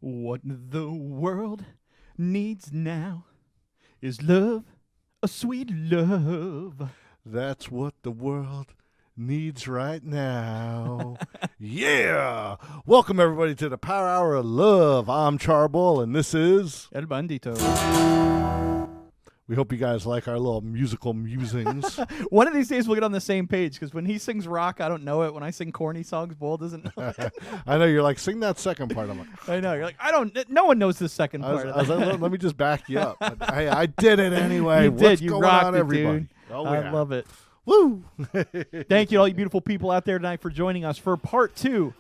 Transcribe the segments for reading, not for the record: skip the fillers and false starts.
What the world needs now is love, a sweet love. That's what the world needs right now. Yeah! Welcome, everybody, to the Power Hour of Love. I'm Charboil, and this is El Bandito. We hope you guys like our little musical musings. One of these days we'll get on the same page, because when he sings rock, I don't know it. When I sing corny songs, Boyle doesn't know it. I know, you're like, sing that second part. I'm like, I know. You're like, no one knows the second part. I was like, let me just back you up. But, hey, I did it anyway. You What's did. You going rocked on, it, everybody? dude. Oh, I yeah. love it. Woo! Thank you to all you beautiful people out there tonight for joining us for part 2.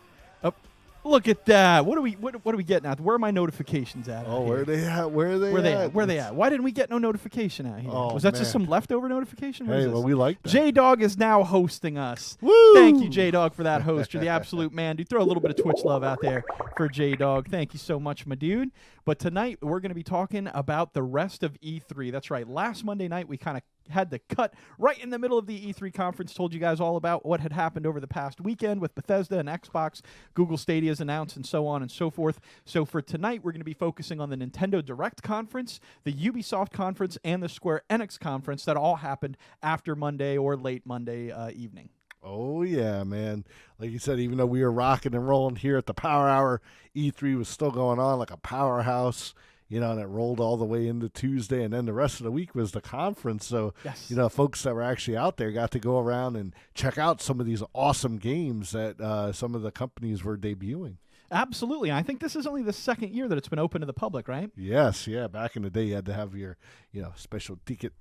Look at that. What are we getting at? Where are my notifications at? Oh, where are they at? Where are they at? Where are they at? Why didn't we get no notification out here? Oh, Was that man. just some leftover notification? What is Hey, this? well, we like that. J-Dog is now hosting us. Woo! Thank you, J-Dog, for that host. You're the absolute man. Dude, throw a little bit of Twitch love out there for J-Dog. Thank you so much, my dude. But tonight, we're going to be talking about the rest of E3. That's right. Last Monday night, we kind of had the cut right in the middle of the E3 conference, told you guys all about what had happened over the past weekend with Bethesda and Xbox, Google Stadia's announced, and so on and so forth. So for tonight, we're going to be focusing on the Nintendo Direct conference, the Ubisoft conference, and the Square Enix conference that all happened after Monday or late Monday evening. Oh, yeah, man. Like you said, even though we were rocking and rolling here at the Power Hour, E3 was still going on like a powerhouse, you know, and it rolled all the way into Tuesday, and then the rest of the week was the conference. So, Yes. you know, folks that were actually out there got to go around and check out some of these awesome games that some of the companies were debuting. Absolutely. I think this is only the second year that it's been open to the public, right? Yes, yeah. Back in the day, you had to have your, you know, special ticket.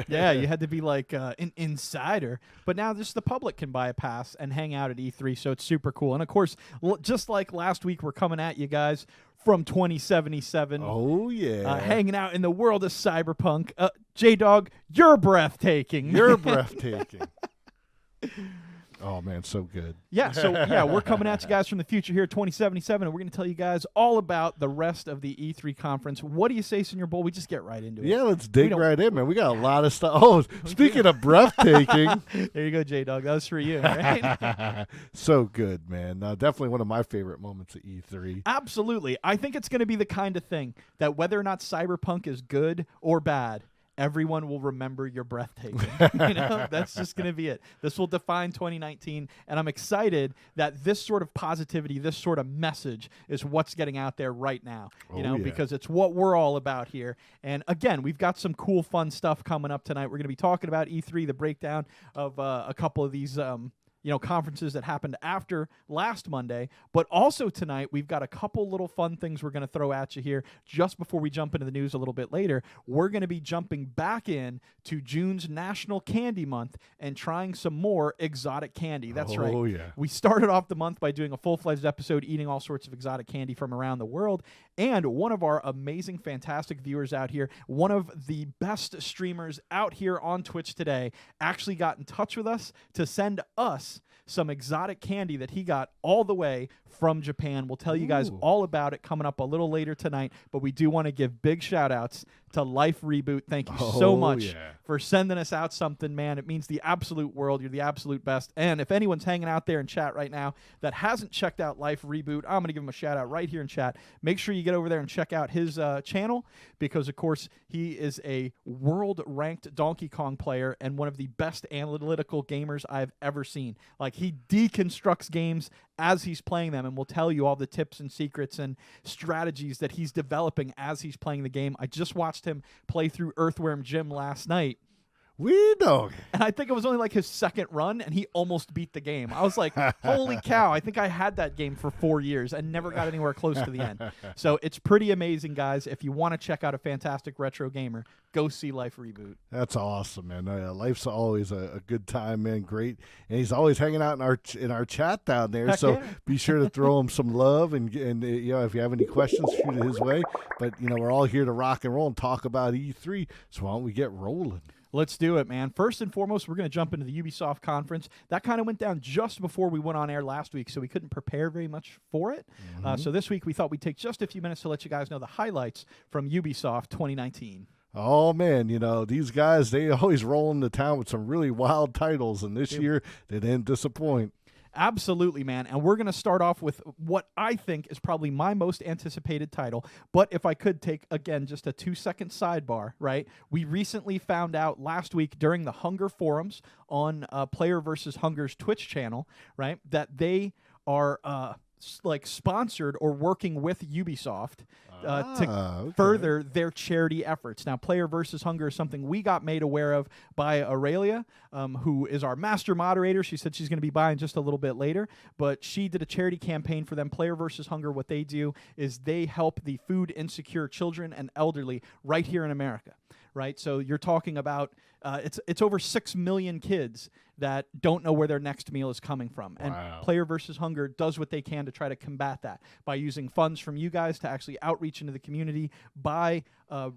Yeah, you had to be like an insider. But now just the public can buy a pass and hang out at E3, so it's super cool. And, of course, just like last week, we're coming at you guys from 2077. Oh, yeah. Hanging out in the world of Cyberpunk. J-Dog, you're breathtaking. You're breathtaking. Oh, man, so good. Yeah, so we're coming at you guys from the future here, 2077, and we're going to tell you guys all about the rest of the E3 conference. What do you say, Senior Bull? We just get right into it. Yeah, let's dig right in, man. We got a lot of stuff. Oh, speaking of breathtaking. There you go, J-Dog. That was for you, right? So good, man. Definitely one of my favorite moments of E3. Absolutely. I think it's going to be the kind of thing that whether or not Cyberpunk is good or bad, everyone will remember you're breathtaking. You know, that's just going to be it. This will define 2019, and I'm excited that this sort of positivity, this sort of message is what's getting out there right now, you know, because it's what we're all about here. And again, we've got some cool, fun stuff coming up tonight. We're going to be talking about E3, the breakdown of a couple of these conferences that happened after last Monday. But also tonight, we've got a couple little fun things we're going to throw at you here just before we jump into the news a little bit later. We're going to be jumping back in to June's National Candy Month and trying some more exotic candy. That's right. Oh, yeah. We started off the month by doing a full-fledged episode eating all sorts of exotic candy from around the world. And one of our amazing, fantastic viewers out here, one of the best streamers out here on Twitch today, actually got in touch with us to send us some exotic candy that he got all the way from Japan. We'll tell you guys all about it coming up a little later tonight, but we do want to give big shout-outs to LifeReboot. Thank you so much for sending us out something, man. It means the absolute world. You're the absolute best. And if anyone's hanging out there in chat right now that hasn't checked out LifeReboot, I'm going to give him a shout-out right here in chat. Make sure you get over there and check out his channel because, of course, he is a world-ranked Donkey Kong player and one of the best analytical gamers I've ever seen. Like, he deconstructs games as he's playing them, and will tell you all the tips and secrets and strategies that he's developing as he's playing the game. I just watched him play through Earthworm Jim last night. We dog. And I think it was only like his second run, and he almost beat the game. I was like, holy cow, I think I had that game for 4 years and never got anywhere close to the end. So it's pretty amazing, guys. If you want to check out a fantastic retro gamer, go see LifeReboot. That's awesome, man. Life's always a good time, man. Great. And he's always hanging out in our chat down there. Heck so yeah. be sure to throw him some love. And you know, if you have any questions, shoot it his way. But, you know, we're all here to rock and roll and talk about E3. So why don't we get rolling? Let's do it, man. First and foremost, we're going to jump into the Ubisoft Conference. That kind of went down just before we went on air last week, so we couldn't prepare very much for it. So this week, we thought we'd take just a few minutes to let you guys know the highlights from Ubisoft 2019. Oh, man, you know, these guys, they always roll into town with some really wild titles, and this year, they didn't disappoint. Absolutely, man. And we're going to start off with what I think is probably my most anticipated title. But if I could take, again, just a 2-second sidebar, right? We recently found out last week during the Hunger forums on Player vs. Hunger's Twitch channel, right, that they are like sponsored or working with Ubisoft to further their charity efforts. Now, Player vs. Hunger is something we got made aware of by Aur3llia, who is our master moderator. She said she's going to be buying just a little bit later, but she did a charity campaign for them. Player vs. Hunger, what they do is they help the food insecure children and elderly right here in America. Right, so you're talking about it's over 6 million kids that don't know where their next meal is coming from, and Player vs. Hunger does what they can to try to combat that by using funds from you guys to actually outreach into the community, buy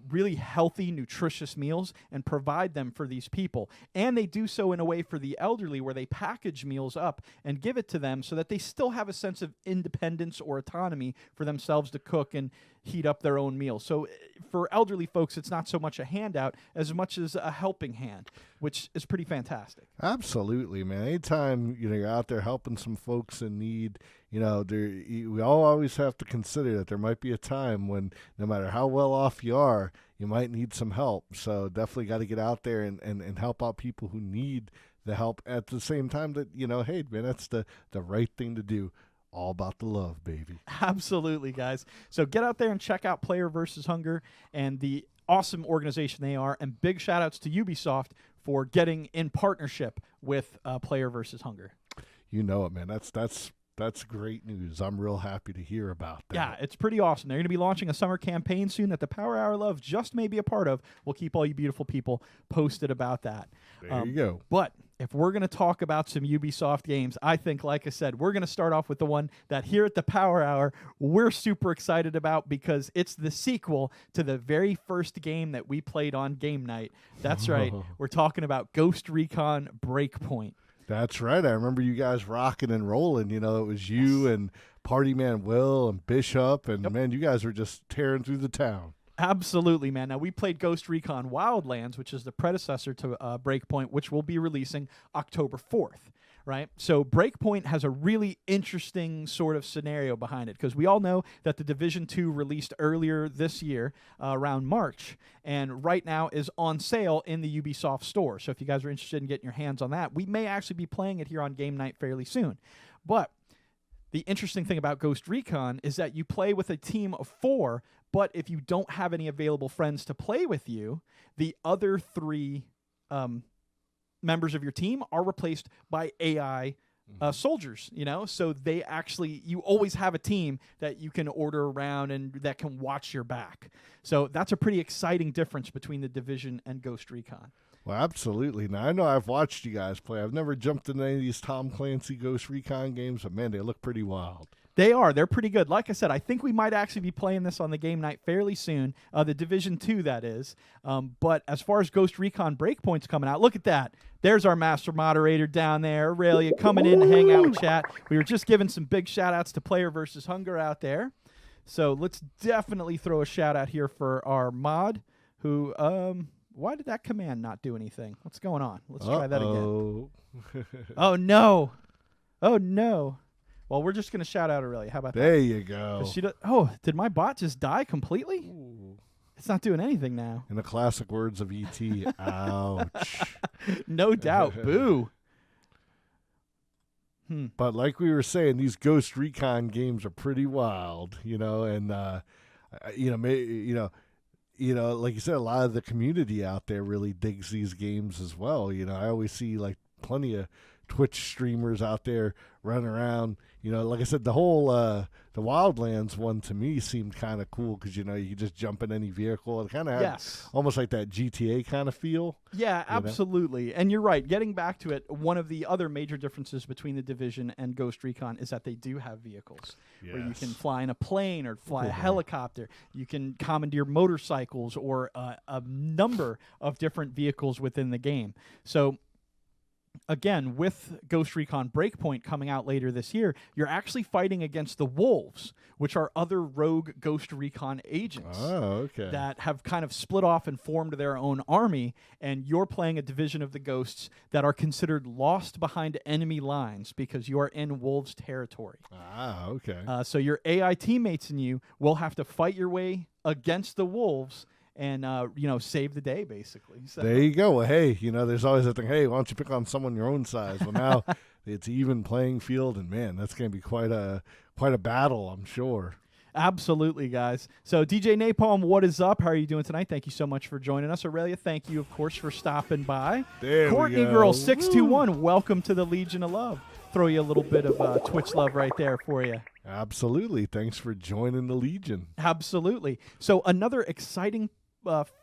really healthy, nutritious meals, and provide them for these people. And they do so in a way for the elderly, where they package meals up and give it to them so that they still have a sense of independence or autonomy for themselves to cook and heat up their own meals. So for elderly folks, it's not so much a handout as much as a helping hand, which is pretty fantastic. Absolutely, man. Anytime, you know, you're out there helping some folks in need, you know, we all always have to consider that there might be a time when, no matter how well off you are, you might need some help. So definitely got to get out there and help out people who need the help at the same time that, you know, hey, man, that's the right thing to do. All about the love, baby. Absolutely, guys. So get out there and check out Player vs. Hunger and the awesome organization they are. And big shout outs to Ubisoft for getting in partnership with Player vs. Hunger. You know it, man. That's great news. I'm real happy to hear about that. Yeah, it's pretty awesome. They're going to be launching a summer campaign soon that the Power Hour Love just may be a part of. We'll keep all you beautiful people posted about that. There you go. But if we're going to talk about some Ubisoft games, I think, like I said, we're going to start off with the one that here at the Power Hour, we're super excited about because it's the sequel to the very first game that we played on game night. That's right. We're talking about Ghost Recon Breakpoint. That's right. I remember you guys rocking and rolling. You know, it was you and Party Man Will and Bishop, and man, you guys were just tearing through the town. Absolutely, man. Now, we played Ghost Recon Wildlands, which is the predecessor to Breakpoint, which will be releasing October 4th, right? So Breakpoint has a really interesting sort of scenario behind it, because we all know that the Division 2 released earlier this year, around March, and right now is on sale in the Ubisoft store. So if you guys are interested in getting your hands on that, we may actually be playing it here on Game Night fairly soon. But the interesting thing about Ghost Recon is that you play with a team of 4, but if you don't have any available friends to play with you, the other 3 members of your team are replaced by AI soldiers, you know? So they actually, you always have a team that you can order around and that can watch your back. So that's a pretty exciting difference between the Division and Ghost Recon. Well, absolutely. Now, I know I've watched you guys play. I've never jumped into any of these Tom Clancy Ghost Recon games, but man, they look pretty wild. They are. They're pretty good. Like I said, I think we might actually be playing this on the game night fairly soon. The Division 2, that is. But as far as Ghost Recon Breakpoint's coming out, look at that. There's our master moderator down there, Aur3llia, coming in to hang out with chat. We were just giving some big shout-outs to Player vs. Hunger out there. So let's definitely throw a shout-out here for our mod, who... why did that command not do anything? What's going on? Let's try that again. Oh, no. Oh, no. Well, we're just going to shout out Aur3llia. How about that? There you go. Did my bot just die completely? Ooh. It's not doing anything now. In the classic words of E.T., ouch. No doubt. Boo. But like we were saying, these Ghost Recon games are pretty wild, and like you said, a lot of the community out there really digs these games as well. I always see like plenty of Twitch streamers out there running around. Like I said, the whole the Wildlands one to me seemed kind of cool because you can just jump in any vehicle. It kind of had almost like that GTA kind of feel. Yeah, absolutely. And you're right. Getting back to it, one of the other major differences between the Division and Ghost Recon is that they do have vehicles where you can fly in a plane or fly a helicopter. You can commandeer motorcycles or a number of different vehicles within the game. So again, with Ghost Recon Breakpoint coming out later this year, you're actually fighting against the Wolves, which are other rogue Ghost Recon agents that have kind of split off and formed their own army, and you're playing a division of the Ghosts that are considered lost behind enemy lines because you are in Wolves' territory. So your AI teammates and you will have to fight your way against the Wolves and save the day, basically. So. There you go. Well, hey, there's always that thing. Hey, why don't you pick on someone your own size? Well, now it's even playing field, and man, that's going to be quite a battle, I'm sure. Absolutely, guys. So, DJ Napalm, what is up? How are you doing tonight? Thank you so much for joining us. Aurelia, thank you, of course, for stopping by. There Courtney we go. Girl 621, welcome to the Legion of Love. Throw you a little bit of Twitch love right there for you. Absolutely. Thanks for joining the Legion. Absolutely. So, another exciting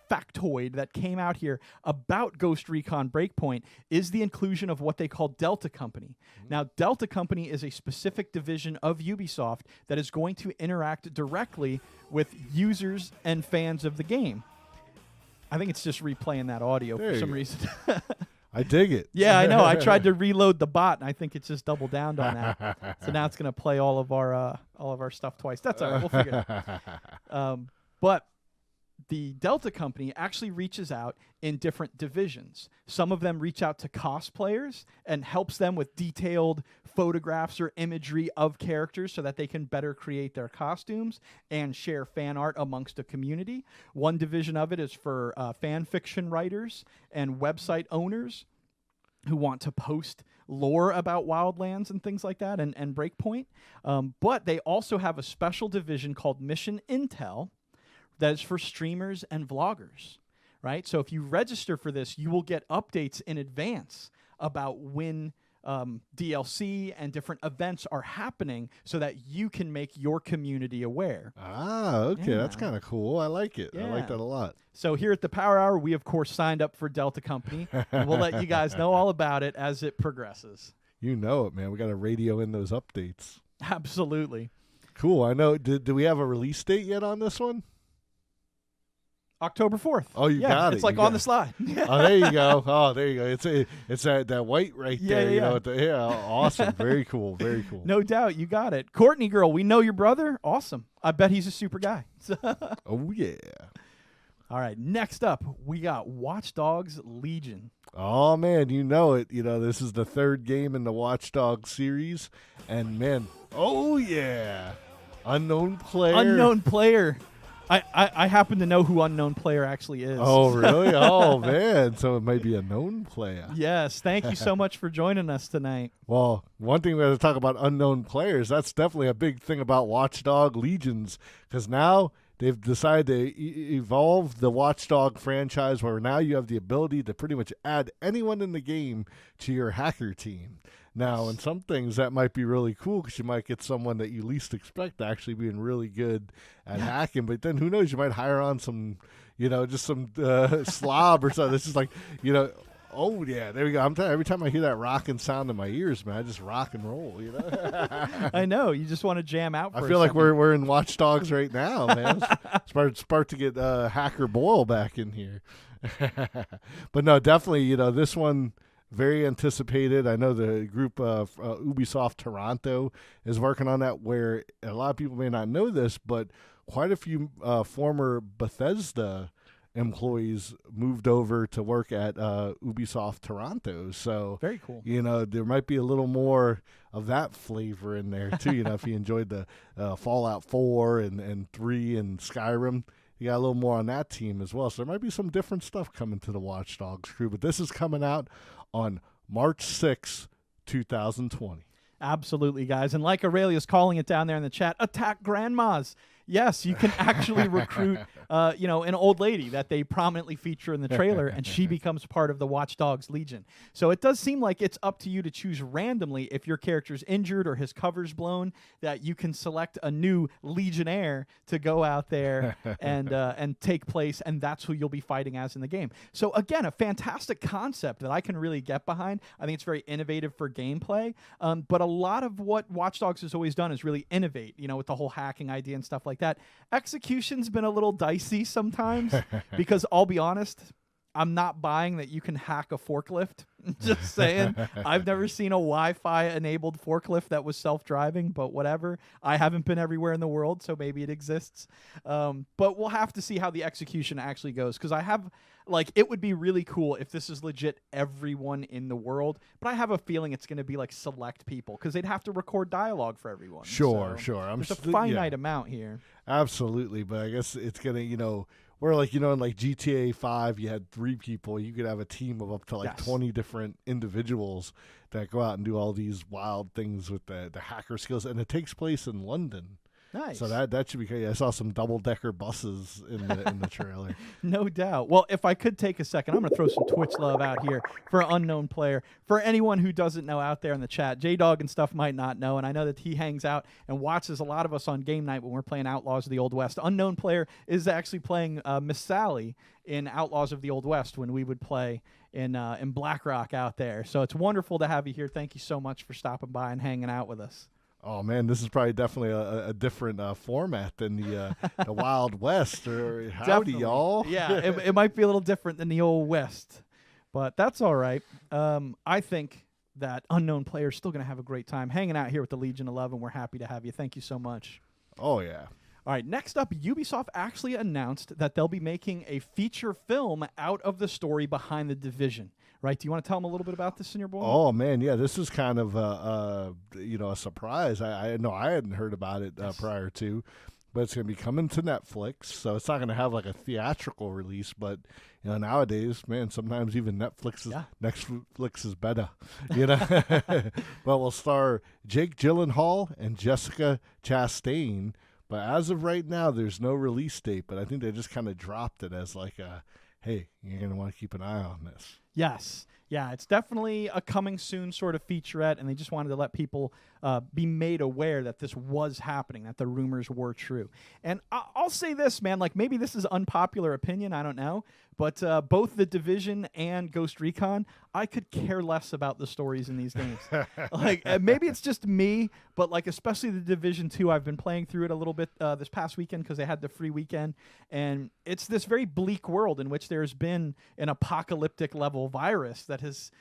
factoid that came out here about Ghost Recon Breakpoint is the inclusion of what they call Delta Company. Now, Delta Company is a specific division of Ubisoft that is going to interact directly with users and fans of the game. I think it's just replaying that audio for some reason. I dig it. Yeah, I know. I tried to reload the bot, and I think it's just double downed on that. So now it's going to play all of our stuff twice. That's all right. We'll figure it out. But the Delta Company actually reaches out in different divisions. Some of them reach out to cosplayers and helps them with detailed photographs or imagery of characters so that they can better create their costumes and share fan art amongst the community. One division of it is for fan fiction writers and website owners who want to post lore about Wildlands and things like that and Breakpoint. But they also have a special division called Mission Intel that is for streamers and vloggers, right? So if you register for this, you will get updates in advance about when DLC and different events are happening so that you can make your community aware. Okay. That's kind of cool. I like it. I like that a lot. So here at the Power Hour, we, of course, signed up for Delta Company, and we'll let you guys know all about it as it progresses. You know it, man. We got to radio in those updates. Absolutely. Cool. I know. Do we have a release date yet on this one? October 4th. Oh, you got it. It's like on the slide. Oh, there you go. Oh, there you go. It's that white right there. Yeah. Awesome. Very cool. Very cool. No doubt. You got it. Courtney Girl, we know your brother. Awesome. I bet he's a super guy. Oh, yeah. All right. Next up, we got Watch Dogs Legion. Oh, man. You know it. This is the third game in the Watch Dogs series. And, man, oh, yeah. Unknown player. I happen to know who Unknown Player actually is. Oh, really? Oh, man. So it might be a known player. Yes. Thank you so much for joining us tonight. Well, one thing we have to talk about unknown players, that's definitely a big thing about Watchdog Legions, because now they've decided to evolve the Watchdog franchise where now you have the ability to pretty much add anyone in the game to your hacker team. Now, in some things, that might be really cool because you might get someone that you least expect actually being really good at hacking. But then who knows? You might hire on some, just some slob or something. It's just like, oh, yeah, there we go. I'm telling you, every time I hear that rocking sound in my ears, man, I just rock and roll, I know. You just want to jam out for I feel like we're in Watch Dogs right now, man. It's about to get Hacker Boyle back in here. But no, definitely, this one, very anticipated. I know the group of Ubisoft Toronto is working on that, where a lot of people may not know this, but quite a few former Bethesda employees moved over to work at Ubisoft Toronto. So very cool. There might be a little more of that flavor in there too. If you enjoyed the Fallout 4 and 3 and Skyrim, you got a little more on that team as well. So there might be some different stuff coming to the Watch Dogs crew. But this is coming out on March 6, 2020. Absolutely, guys. And like Aurelia's calling it down there in the chat, attack grandmas. Yes, you can actually recruit, an old lady that they prominently feature in the trailer, and she becomes part of the Watch Dogs Legion. So it does seem like it's up to you to choose randomly if your character's injured or his cover's blown, that you can select a new Legionnaire to go out there and take place, and that's who you'll be fighting as in the game. So again, a fantastic concept that I can really get behind. I think it's very innovative for gameplay, but a lot of what Watch Dogs has always done is really innovate, with the whole hacking idea and stuff like that. Execution's been a little dicey sometimes because I'll be honest, I'm not buying that you can hack a forklift. Just saying. I've never seen a Wi-Fi enabled forklift that was self-driving, but whatever. I haven't been everywhere in the world, so maybe it exists. But we'll have to see how the execution actually goes, because it would be really cool if this is legit everyone in the world, but I have a feeling it's going to be like select people, because they'd have to record dialogue for everyone. Sure. There's a finite amount here. Absolutely, but I guess it's going to, where in GTA 5 you had 3 people, you could have a team of up to 20 different individuals that go out and do all these wild things with the hacker skills, and it takes place in London. Nice. So that should be great. I saw some double-decker buses in the trailer. No doubt. Well, if I could take a second, I'm going to throw some Twitch love out here for Unknown Player. For anyone who doesn't know out there in the chat, J-Dog and stuff might not know, and I know that he hangs out and watches a lot of us on game night when we're playing Outlaws of the Old West. Unknown Player is actually playing Miss Sally in Outlaws of the Old West when we would play in Blackrock out there. So it's wonderful to have you here. Thank you so much for stopping by and hanging out with us. Oh man, this is probably definitely a different format than the Wild West. Or howdy, y'all. Yeah, it might be a little different than the Old West, but that's all right. I think that Unknown Player is still going to have a great time hanging out here with the Legion of Love, and we're happy to have you. Thank you so much. Oh yeah. All right, next up, Ubisoft actually announced that they'll be making a feature film out of the story behind The Division. Right? Do you want to tell them a little bit about this, Senior Boy? Oh man, yeah, this is kind of a surprise. I know I hadn't heard about it prior to, but it's going to be coming to Netflix, so it's not going to have like a theatrical release. But nowadays, man, sometimes even Netflix is better. But we'll star Jake Gyllenhaal and Jessica Chastain. But as of right now, there's no release date. But I think they just kind of dropped it as like a, hey, you're going to want to keep an eye on this. Yes. Yeah, it's definitely a coming soon sort of featurette, and they just wanted to let people be made aware that this was happening, that the rumors were true. And I'll say this, man, maybe this is unpopular opinion, I don't know, but both The Division and Ghost Recon, I could care less about the stories in these games. Maybe it's just me, but especially The Division 2, I've been playing through it a little bit this past weekend because they had the free weekend, and it's this very bleak world in which there's been an apocalyptic level virus that has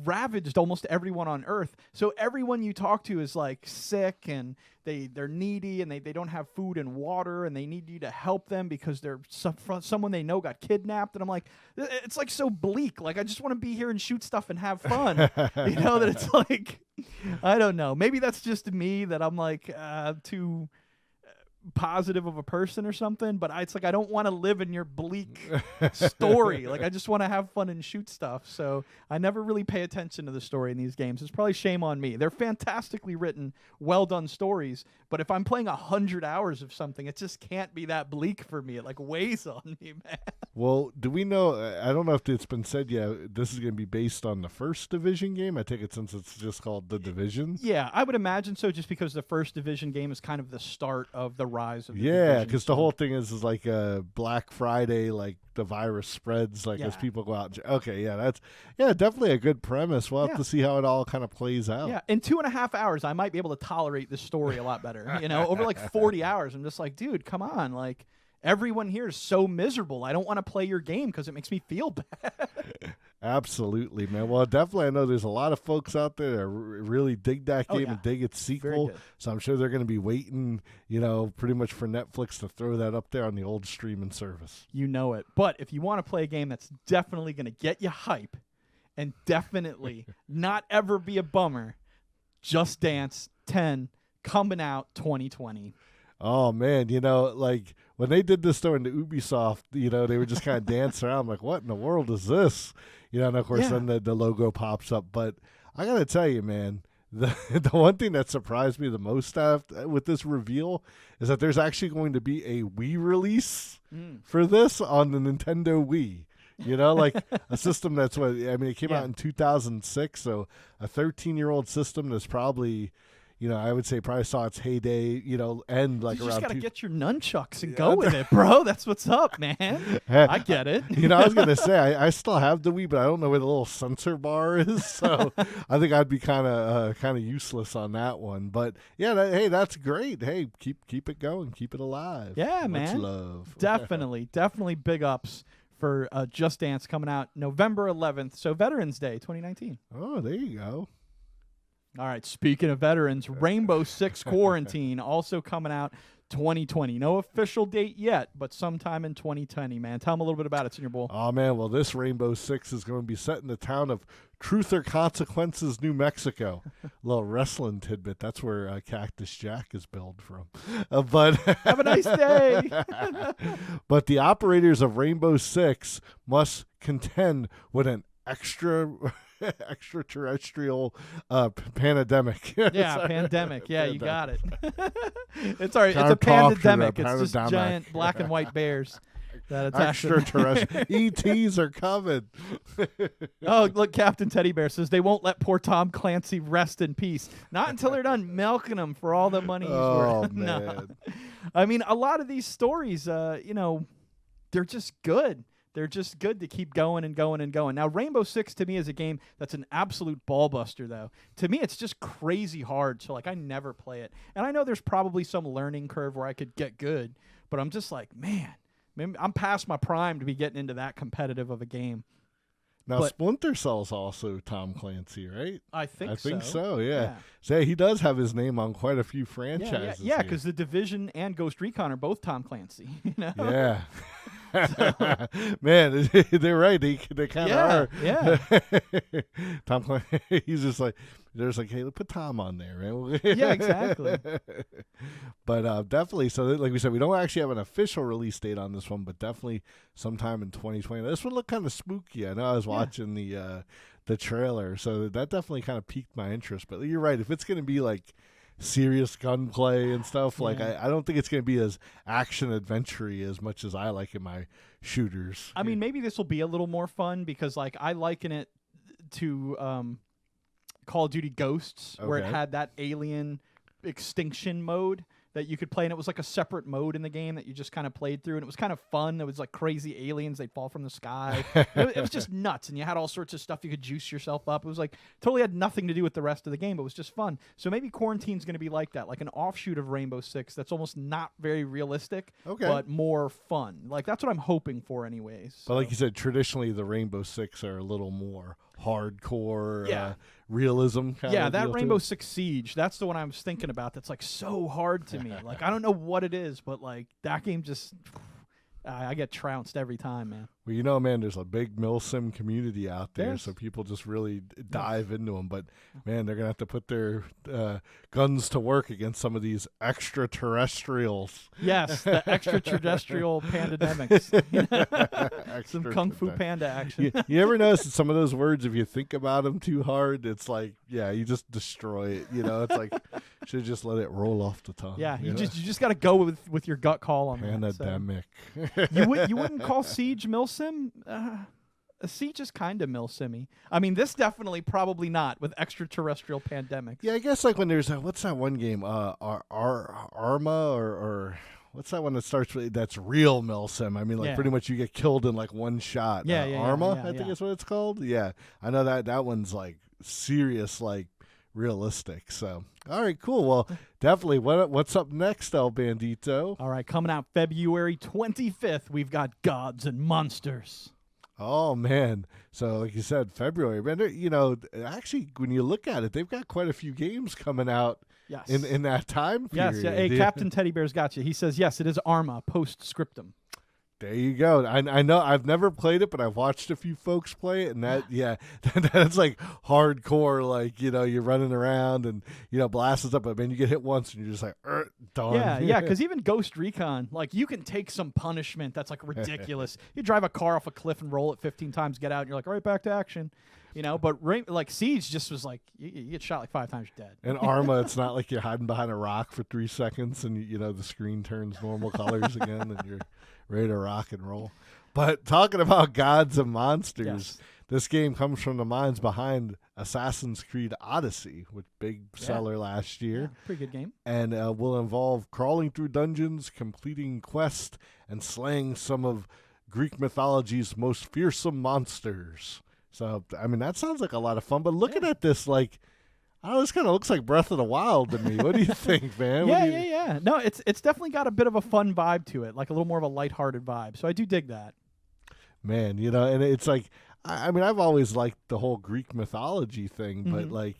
ravaged almost everyone on Earth. So everyone you talk to is sick, and they're needy, and they don't have food and water, and they need you to help them because someone they know got kidnapped. And I'm like, it's so bleak. I just want to be here and shoot stuff and have fun. That it's I don't know. Maybe that's just me, that I'm too positive of a person or something, but it's I don't want to live in your bleak story. I just want to have fun and shoot stuff. So I never really pay attention to the story in these games. It's probably shame on me. They're fantastically written, well done stories, but if I'm playing 100 hours of something, it just can't be that bleak for me. It weighs on me, man. Well, do we know, I don't know if it's been said yet, this is going to be based on the first Division game? I take it since it's just called The Division. Yeah, I would imagine so, just because the first Division game is kind of the start of the rise of the Division. Because the whole thing is Black Friday, the virus spreads as people go out. That's definitely a good premise. We'll have to see how it all kind of plays out. Yeah, in 2.5 hours, I might be able to tolerate this story a lot better. Over 40 hours, I'm just dude, come on, everyone here is so miserable. I don't want to play your game because it makes me feel bad. Absolutely, man. Well, definitely, I know there's a lot of folks out there that really dig that game and dig its sequel. So I'm sure they're going to be waiting, pretty much for Netflix to throw that up there on the old streaming service. You know it. But if you want to play a game that's definitely going to get you hype and definitely not ever be a bummer, Just Dance 10 coming out 2020. Oh man, when they did this during the Ubisoft, they would just kind of dance around what in the world is this? And of course then the logo pops up. But I gotta tell you, man, the one thing that surprised me the most with this reveal is that there's actually going to be a Wii release for this on the Nintendo Wii. You know, like a system that's it came out in 2006, so a 13-year-old system that's probably, I would say probably saw its heyday, end like you around. You just gotta get your nunchucks and go with it, bro. That's what's up, man. I get it. I was gonna say I still have the Wii, but I don't know where the little sensor bar is, so I think I'd be kind of useless on that one. But yeah, hey, that's great. Hey, keep it going, keep it alive. Yeah, Much man. love. Definitely big ups for Just Dance coming out November 11th, so Veterans Day 2019. Oh, there you go. All right, speaking of veterans, Rainbow Six Quarantine also coming out 2020. No official date yet, but sometime in 2020, man. Tell them a little bit about it, Senior Bull. Oh, man, well, this Rainbow Six is going to be set in the town of Truth or Consequences, New Mexico. A little wrestling tidbit. That's where Cactus Jack is billed from. But have a nice day. But the operators of Rainbow Six must contend with an extraterrestrial pandemic. Yeah, pandemic. Yeah, you got it. It's all right. It's a pandemic. It's just giant black and white bears that attack extraterrestrial. ETs are coming. Oh, look, Captain Teddy Bear says they won't let poor Tom Clancy rest in peace. Not until they're done milking him for all the money he's worth. Man. No. I mean, a lot of these stories, they're just good. They're just good to keep going and going and going. Now, Rainbow Six to me is a game that's an absolute ball buster, though. To me, it's just crazy hard, so I never play it. And I know there's probably some learning curve where I could get good, but I'm just like, man, I'm past my prime to be getting into that competitive of a game. Now, Splinter Cell's also Tom Clancy, right? I think so, yeah. So he does have his name on quite a few franchises. Yeah, because The Division and Ghost Recon are both Tom Clancy. Yeah. Man, they're right. They kind of are. Yeah. Tom Clancy, he's just like, there's like, hey, put Tom on there, right? Yeah, exactly. But definitely, so like we said, we don't actually have an official release date on this one, but definitely sometime in 2020. This one looked kind of spooky. I know I was watching the trailer, so that definitely kind of piqued my interest. But you're right. If it's going to be like serious gunplay and stuff, like I don't think it's going to be as action adventure-y as much as I like in my shooters. I mean, maybe this will be a little more fun because I liken it to Call of Duty Ghosts, where it had that alien extinction mode that you could play, and it was like a separate mode in the game that you just kind of played through, and it was kind of fun. It was like crazy aliens, they'd fall from the sky. It was just nuts, and you had all sorts of stuff. You could juice yourself up. It was like totally had nothing to do with the rest of the game, but it was just fun. So maybe Quarantine's going to be like that, like an offshoot of Rainbow Six that's almost not very realistic, but more fun. Like that's what I'm hoping for anyways. So. But like you said, traditionally the Rainbow Six are a little more hardcore realism kind of that deal Rainbow too. Six Siege, that's the one I was thinking about. That's like so hard to me. Like I don't know what it is, but like that game just I get trounced every time, man. Well, man, there's a big milsim community out there, so people just really dive into them. But, man, they're going to have to put their guns to work against some of these extraterrestrials. Yes, the extraterrestrial pandemics. Some Kung Fu Panda action. You ever notice that some of those words, if you think about them too hard, it's like, you just destroy it. It's like, should just let it roll off the tongue. Yeah, you just got to go with your gut call on pandemic. That. So. You wouldn't call Siege milsim? Siege is kind of milsim-y. I mean, this definitely probably not with extraterrestrial pandemics. Yeah, I guess like when there's what's that one game? Arma or what's that one that starts with that's real milsim? I mean, like pretty much you get killed in like one shot. Arma, I think is what it's called. Yeah, I know that one's like serious, like realistic. So, all right, cool. Well, definitely. What's up next, El Bandito? All right, coming out February 25th, we've got Gods and Monsters. Oh man! So, like you said, February. Man, actually, when you look at it, they've got quite a few games coming out. Yes. In that time period. Yes. Yeah. Hey, Captain Teddy Bear's got you. He says yes. It is Arma post-scriptum. There you go. I know I've never played it, but I've watched a few folks play it, and that's like hardcore. Like you're running around and blasts up, but man, you get hit once and you're just like, done. Yeah. Because even Ghost Recon, like you can take some punishment that's like ridiculous. You drive a car off a cliff and roll it 15 times, get out, and you're like, all right, back to action. you know. But like Siege just was like you get shot like 5 times, you're dead. And Arma, it's not like you're hiding behind a rock for 3 seconds and you know the screen turns normal colors again and you're ready to rock and roll. But talking about gods and monsters, Yes. this game comes from the minds behind Assassin's Creed Odyssey, which big seller last year. Yeah, pretty good game. And will involve crawling through dungeons, completing quests, and slaying some of Greek mythology's most fearsome monsters. So, I mean, that sounds like a lot of fun. But looking at this, like, I don't know, this kind of looks like Breath of the Wild to me. What do you think, man? Yeah. No, it's definitely got a bit of a fun vibe to it, like a little more of a lighthearted vibe. So I do dig that. Man, you know, and it's like, I mean, I've always liked the whole Greek mythology thing, but like,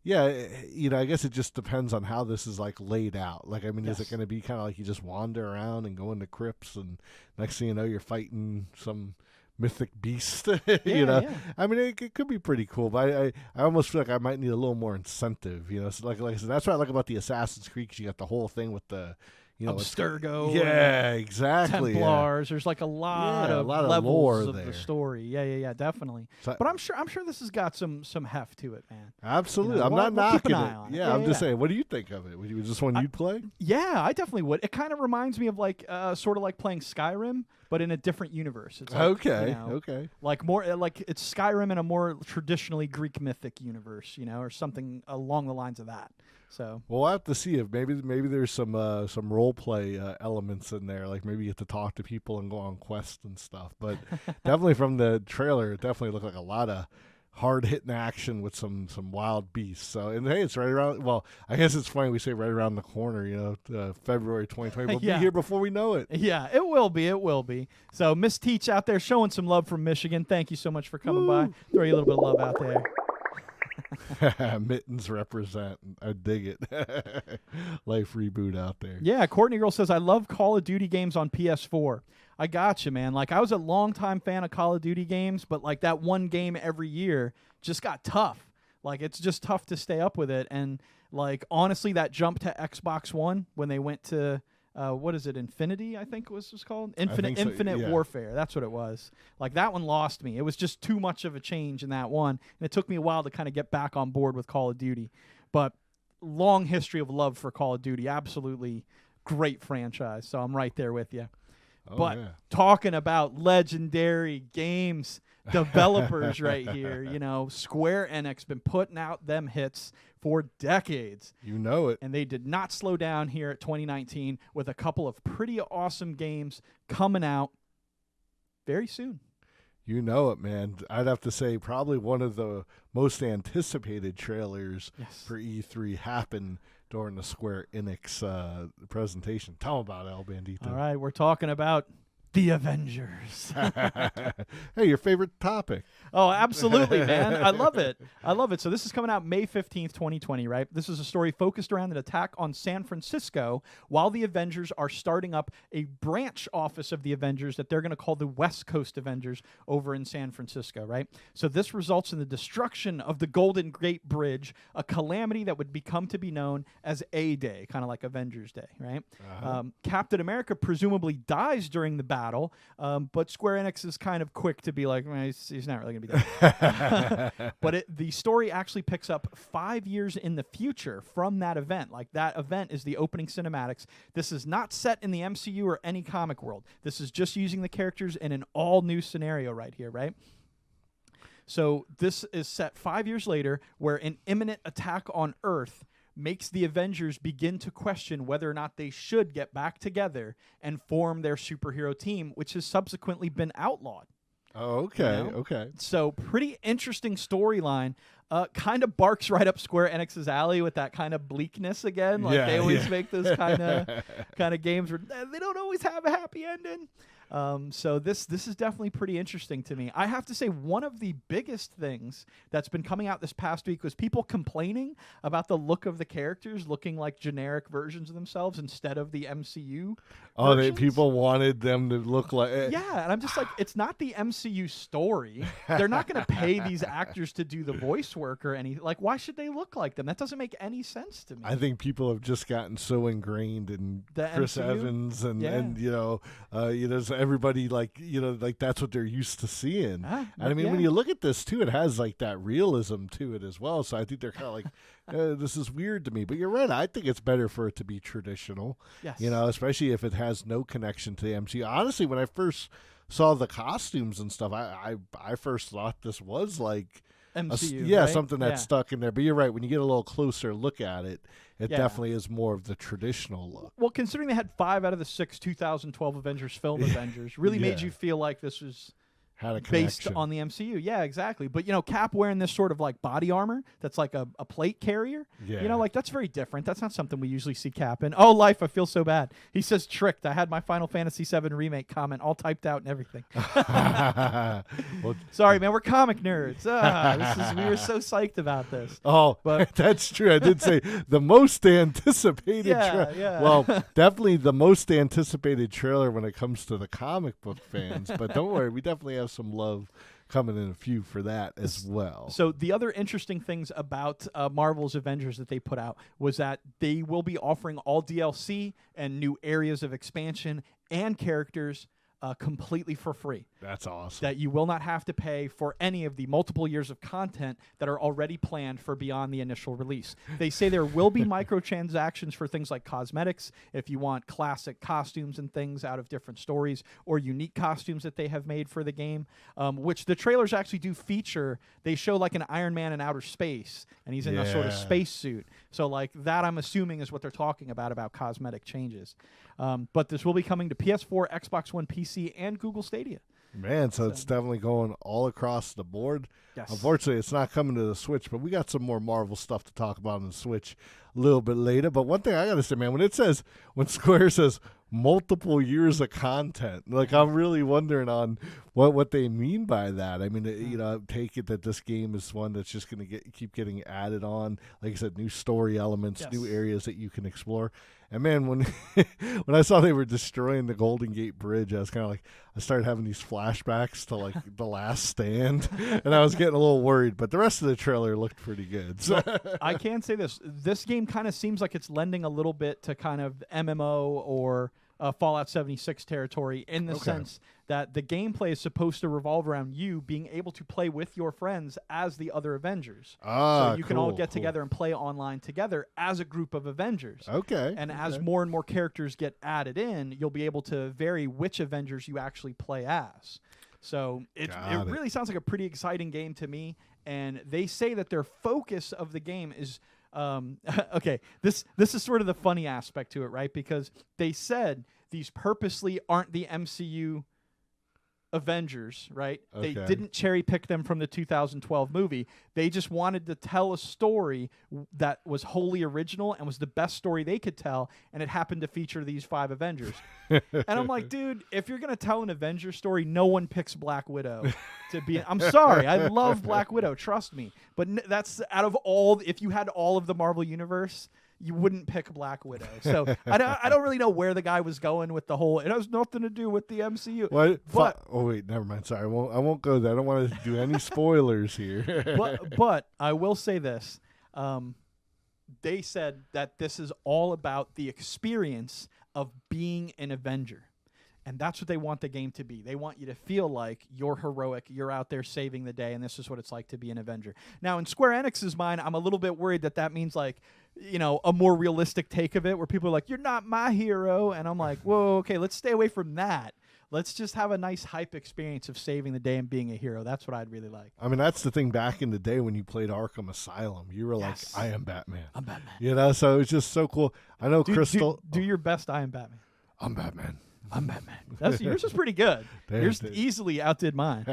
yeah, you know, I guess it just depends on how this is like laid out. Like, I mean, is it going to be kind of like you just wander around and go into crypts and next thing you know, you're fighting some mythic beast, you know? Yeah. I mean, it could be pretty cool, but I almost feel like I might need a little more incentive, you know? So like I said, that's what I like about the Assassin's Creed, 'cause you got the whole thing with the, you know, Abstergo, yeah, exactly. Templars. There's like a lot of levels lore of there. the story. Yeah, definitely. So, but I'm sure this has got some heft to it, man. Absolutely, You know, I'm not knocking it. Yeah, I'm just saying. What do you think of it? Was this one you'd play? Yeah, I definitely would. It kind of reminds me of like sort of like playing Skyrim, but in a different universe. It's like, okay, you know, okay. Like more like it's Skyrim in a more traditionally Greek mythic universe, you know, or something along the lines of that. So we'll have to see if maybe there's some role play elements in there. Like maybe you get to talk to people and go on quests and stuff. But definitely from the trailer, it definitely looked like a lot of hard hitting action with some wild beasts. So and hey, it's right around. Well, I guess it's funny we say right around the corner. You know, February 2020. We'll be here before we know it. Yeah, it will be. It will be. So Miss Teach out there showing some love from Michigan. Thank you so much for coming by. Throw you a little bit of love out there. Mittens represent. I dig it. LifeReboot out there. Yeah, Courtney Girl says, I love Call of Duty games on PS4. I got you, man. Like, I was a longtime fan of Call of Duty games, but, like, that one game every year just got tough. Like, it's just tough to stay up with it. And, like, honestly, that jump to Xbox One when they went to... what is it? Infinity, I think was called. Infinite Warfare. That's what it was. Like that one lost me. It was just too much of a change in that one, and it took me a while to kind of get back on board with Call of Duty. But long history of love for Call of Duty. Absolutely great franchise. So I'm right there with you. But talking about legendary games developers right here, you know, Square Enix been putting out them hits for decades. You know it. And they did not slow down here at 2019 with a couple of pretty awesome games coming out very soon. You know it, man. I'd have to say probably one of the most anticipated trailers for E3 happened during the Square Enix presentation. Tell them about it, El Bandito. All right, we're talking about The Avengers. Hey, your favorite topic. Oh, absolutely, man. I love it. I love it. So this is coming out May 15th, 2020, right? This is a story focused around an attack on San Francisco while the Avengers are starting up a branch office of the Avengers that they're going to call the West Coast Avengers over in San Francisco, right? So this results in the destruction of the Golden Gate Bridge, a calamity that would become to be known as A-Day, kind of like Avengers Day, right? Captain America presumably dies during the battle, but Square Enix is kind of quick to be like, he's not really going to be there. But the story actually picks up 5 years in the future from that event. Like, that event is the opening cinematics. This is not set in the MCU or any comic world. This is just using the characters in an all-new scenario right here, right? So this is set 5 years later, where an imminent attack on Earth makes the Avengers begin to question whether or not they should get back together and form their superhero team, which has subsequently been outlawed. Oh, okay, you know? okay. So pretty interesting storyline. Kind of barks right up Square Enix's alley with that kind of bleakness again. Like they always make those kind of games where they don't always have a happy ending. So this is definitely pretty interesting to me. I have to say, one of the biggest things that's been coming out this past week was people complaining about the look of the characters looking like generic versions of themselves instead of the MCU. Oh, people wanted them to look like... Yeah, and I'm just like, it's not the MCU story. They're not going to pay these actors to do the voice work or anything. Like, why should they look like them? That doesn't make any sense to me. I think people have just gotten so ingrained in Chris MCU? Evans and you know, everybody like that's what they're used to seeing. And I mean, yeah. when you look at this too, it has like that realism to it as well. So I think they're kind of like, this is weird to me. But you're right. I think it's better for it to be traditional. Yes. Especially if it has no connection to the MCU. Honestly, when I first saw the costumes and stuff, I first thought this was like MCU, right? something that's stuck in there. But you're right. When you get a little closer look at it, it definitely is more of the traditional look. Well, considering they had 5 out of the 6 2012 Avengers film Avengers, really made you feel like this was had a based connection. on the MCU. Yeah, exactly. But, Cap wearing this sort of like body armor that's like a plate carrier, like that's very different. That's not something we usually see Cap in. Oh, Life, I feel so bad. He says, tricked. I had my Final Fantasy VII Remake comment all typed out and everything. Well, sorry, man. We're comic nerds. We were so psyched about this. Oh, but that's true. I did say the most anticipated yeah. Well, definitely the most anticipated trailer when it comes to the comic book fans. But don't worry, we definitely have some love coming in a few for that as well. So the other interesting things about Marvel's Avengers that they put out was that they will be offering all DLC and new areas of expansion and characters completely for free. That's awesome. That you will not have to pay for any of the multiple years of content that are already planned for beyond the initial release. They say there will be microtransactions for things like cosmetics, if you want classic costumes and things out of different stories, or unique costumes that they have made for the game, which the trailers actually do feature. They show like an Iron Man in outer space, and he's in a sort of space suit. So like that, I'm assuming, is what they're talking about cosmetic changes. But this will be coming to PS4, Xbox One, PC, and Google Stadia. Man, so it's definitely going all across the board. Yes. Unfortunately, it's not coming to the Switch, but we got some more Marvel stuff to talk about on the Switch a little bit later. But one thing I got to say, man, when Square says multiple years of content, like I'm really wondering on what they mean by that. I mean, I take it that this game is one that's just going to keep getting added on. Like I said, new story elements, new areas that you can explore. And man, when I saw they were destroying the Golden Gate Bridge, I was kind of like, I started having these flashbacks to like The Last Stand, and I was getting a little worried. But the rest of the trailer looked pretty good. So I can say this game kind of seems like it's lending a little bit to kind of MMO or Fallout 76 territory in the sense that the gameplay is supposed to revolve around you being able to play with your friends as the other Avengers. So you can all get together and play online together as a group of Avengers. Okay. And as more and more characters get added in, you'll be able to vary which Avengers you actually play as. So it really sounds like a pretty exciting game to me. And they say that their focus of the game is okay, this is sort of the funny aspect to it, right? Because they said these purposely aren't the MCU Avengers, right? Okay. They didn't cherry pick them from the 2012 movie. They just wanted to tell a story that was wholly original and was the best story they could tell, and it happened to feature these 5 Avengers. And I'm like, dude, if you're going to tell an Avenger story, no one picks Black Widow to be. I'm sorry. I love Black Widow. Trust me. But that's out of all, if you had all of the Marvel Universe, you wouldn't pick Black Widow. So I don't really know where the guy was going with the whole, it has nothing to do with the MCU. What? But, oh, wait, never mind. Sorry, I won't go there. I don't want to do any spoilers here. but I will say this. They said that this is all about the experience of being an Avenger. And that's what they want the game to be. They want you to feel like you're heroic, you're out there saving the day, and this is what it's like to be an Avenger. Now, in Square Enix's mind, I'm a little bit worried that means like, a more realistic take of it where people are like, you're not my hero. And I'm like, whoa, okay, let's stay away from that. Let's just have a nice hype experience of saving the day and being a hero. That's what I'd really like. I mean, that's the thing back in the day when you played Arkham Asylum. You were like, I am Batman. I'm Batman. So it's just so cool. I know Crystal. Do your best, I am Batman. I'm Batman. I'm Batman. Yours is pretty good. Yours easily outdid mine.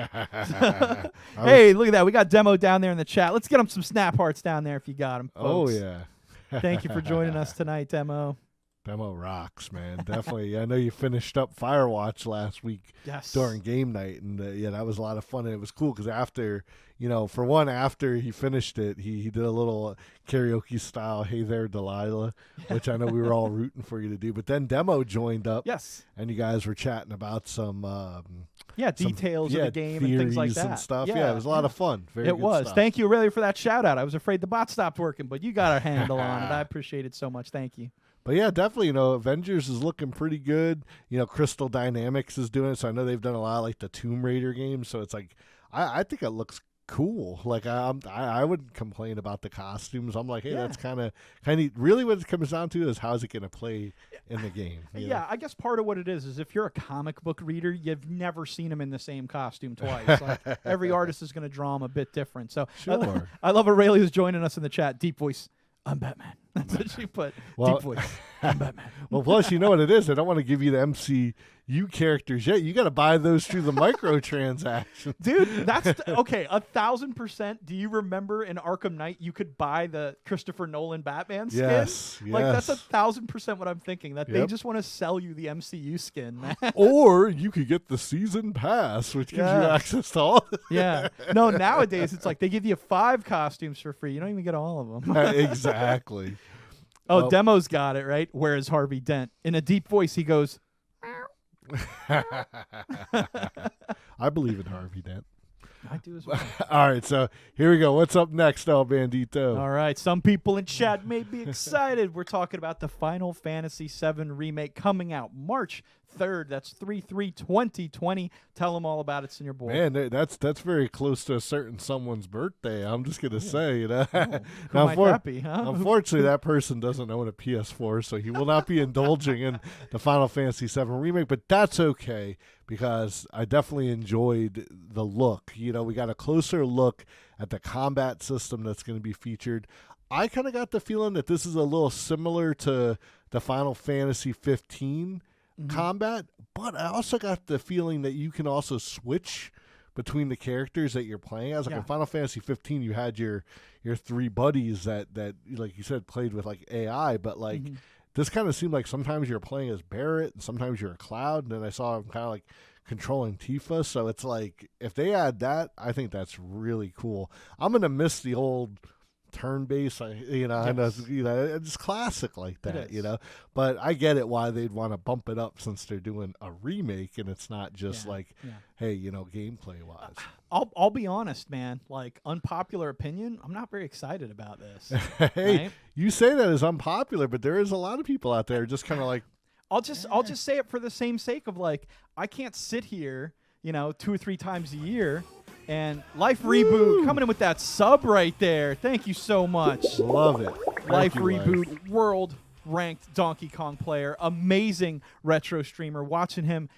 Hey, look at that. We got Demo down there in the chat. Let's get him some snap hearts down there if you got them, folks. Oh, yeah. Thank you for joining us tonight, Demo. Demo rocks, man. Definitely. I know you finished up Firewatch last week during game night, and that was a lot of fun. And it was cool because after he finished it, he did a little karaoke style "Hey There, Delilah," which I know we were all rooting for you to do. But then Demo joined up, yes, and you guys were chatting about some Yeah, details of the game and things like theories that. and stuff. Yeah, it was a lot of fun. Very it good was. stuff. Thank you, Aurelia, for that shout out. I was afraid the bot stopped working, but you got a handle on it. I appreciate it so much. Thank you. But yeah, definitely, Avengers is looking pretty good. Crystal Dynamics is doing it, so I know they've done a lot of like the Tomb Raider games. So it's like, I think it looks cool. Like I wouldn't complain about the costumes. I'm like, hey, that's kind of really what it comes down to is how's it going to play in the game. Yeah, I guess part of what it is if you're a comic book reader, you've never seen him in the same costume twice. Like every artist is going to draw him a bit different. So sure. I love Aurelia who's joining us in the chat. Deep voice. I'm Batman. That's what she put. Deep voice. I'm Batman. Well, plus, you know what it is. They don't want to give you the MCU characters yet. You got to buy those through the microtransactions. Dude, that's okay. 1,000%. Do you remember in Arkham Knight you could buy the Christopher Nolan Batman skin? Yes. Like that's 1,000% what I'm thinking. That they just want to sell you the MCU skin, man. Or you could get the season pass, which gives you access to all. Yeah. No, nowadays it's like they give you 5 costumes for free. You don't even get all of them. Exactly. Oh, Demo's got it, right? Where is Harvey Dent? In a deep voice, he goes, I believe in Harvey Dent. I do as well. All right, so here we go. What's up next, El Bandito? All right, some people in chat may be excited. We're talking about the Final Fantasy VII Remake coming out March 3rd. That's 3/3/2020. Tell them all about it, Senior Boy. Man, that's very close to a certain someone's birthday. I'm just gonna say, Who might that be, huh? Unfortunately, that person doesn't own a PS4, so he will not be indulging in the Final Fantasy VII Remake. But that's okay because I definitely enjoyed the look. We got a closer look at the combat system that's going to be featured. I kind of got the feeling that this is a little similar to the Final Fantasy 15 combat, but I also got the feeling that you can also switch between the characters that you're playing as. Like in Final Fantasy 15, you had your 3 buddies that like you said played with like AI, but like this kind of seemed like sometimes you're playing as Barrett and sometimes you're a Cloud, and then I saw him kind of like controlling Tifa. So it's like if they add that, I think that's really cool. I'm gonna miss the old turn-based, I know, it's classic like that, But I get it why they'd want to bump it up since they're doing a remake and it's not just hey, gameplay-wise. I'll be honest, man. Like, unpopular opinion, I'm not very excited about this. Hey, right? You say that as unpopular, but there is a lot of people out there just kind of like. I'll just say it for the same sake of like I can't sit here, 2 or 3 times a year. And LifeReboot coming in with that sub right there. Thank you so much. Love it. LifeReboot, world-ranked Donkey Kong player. Amazing retro streamer. Watching him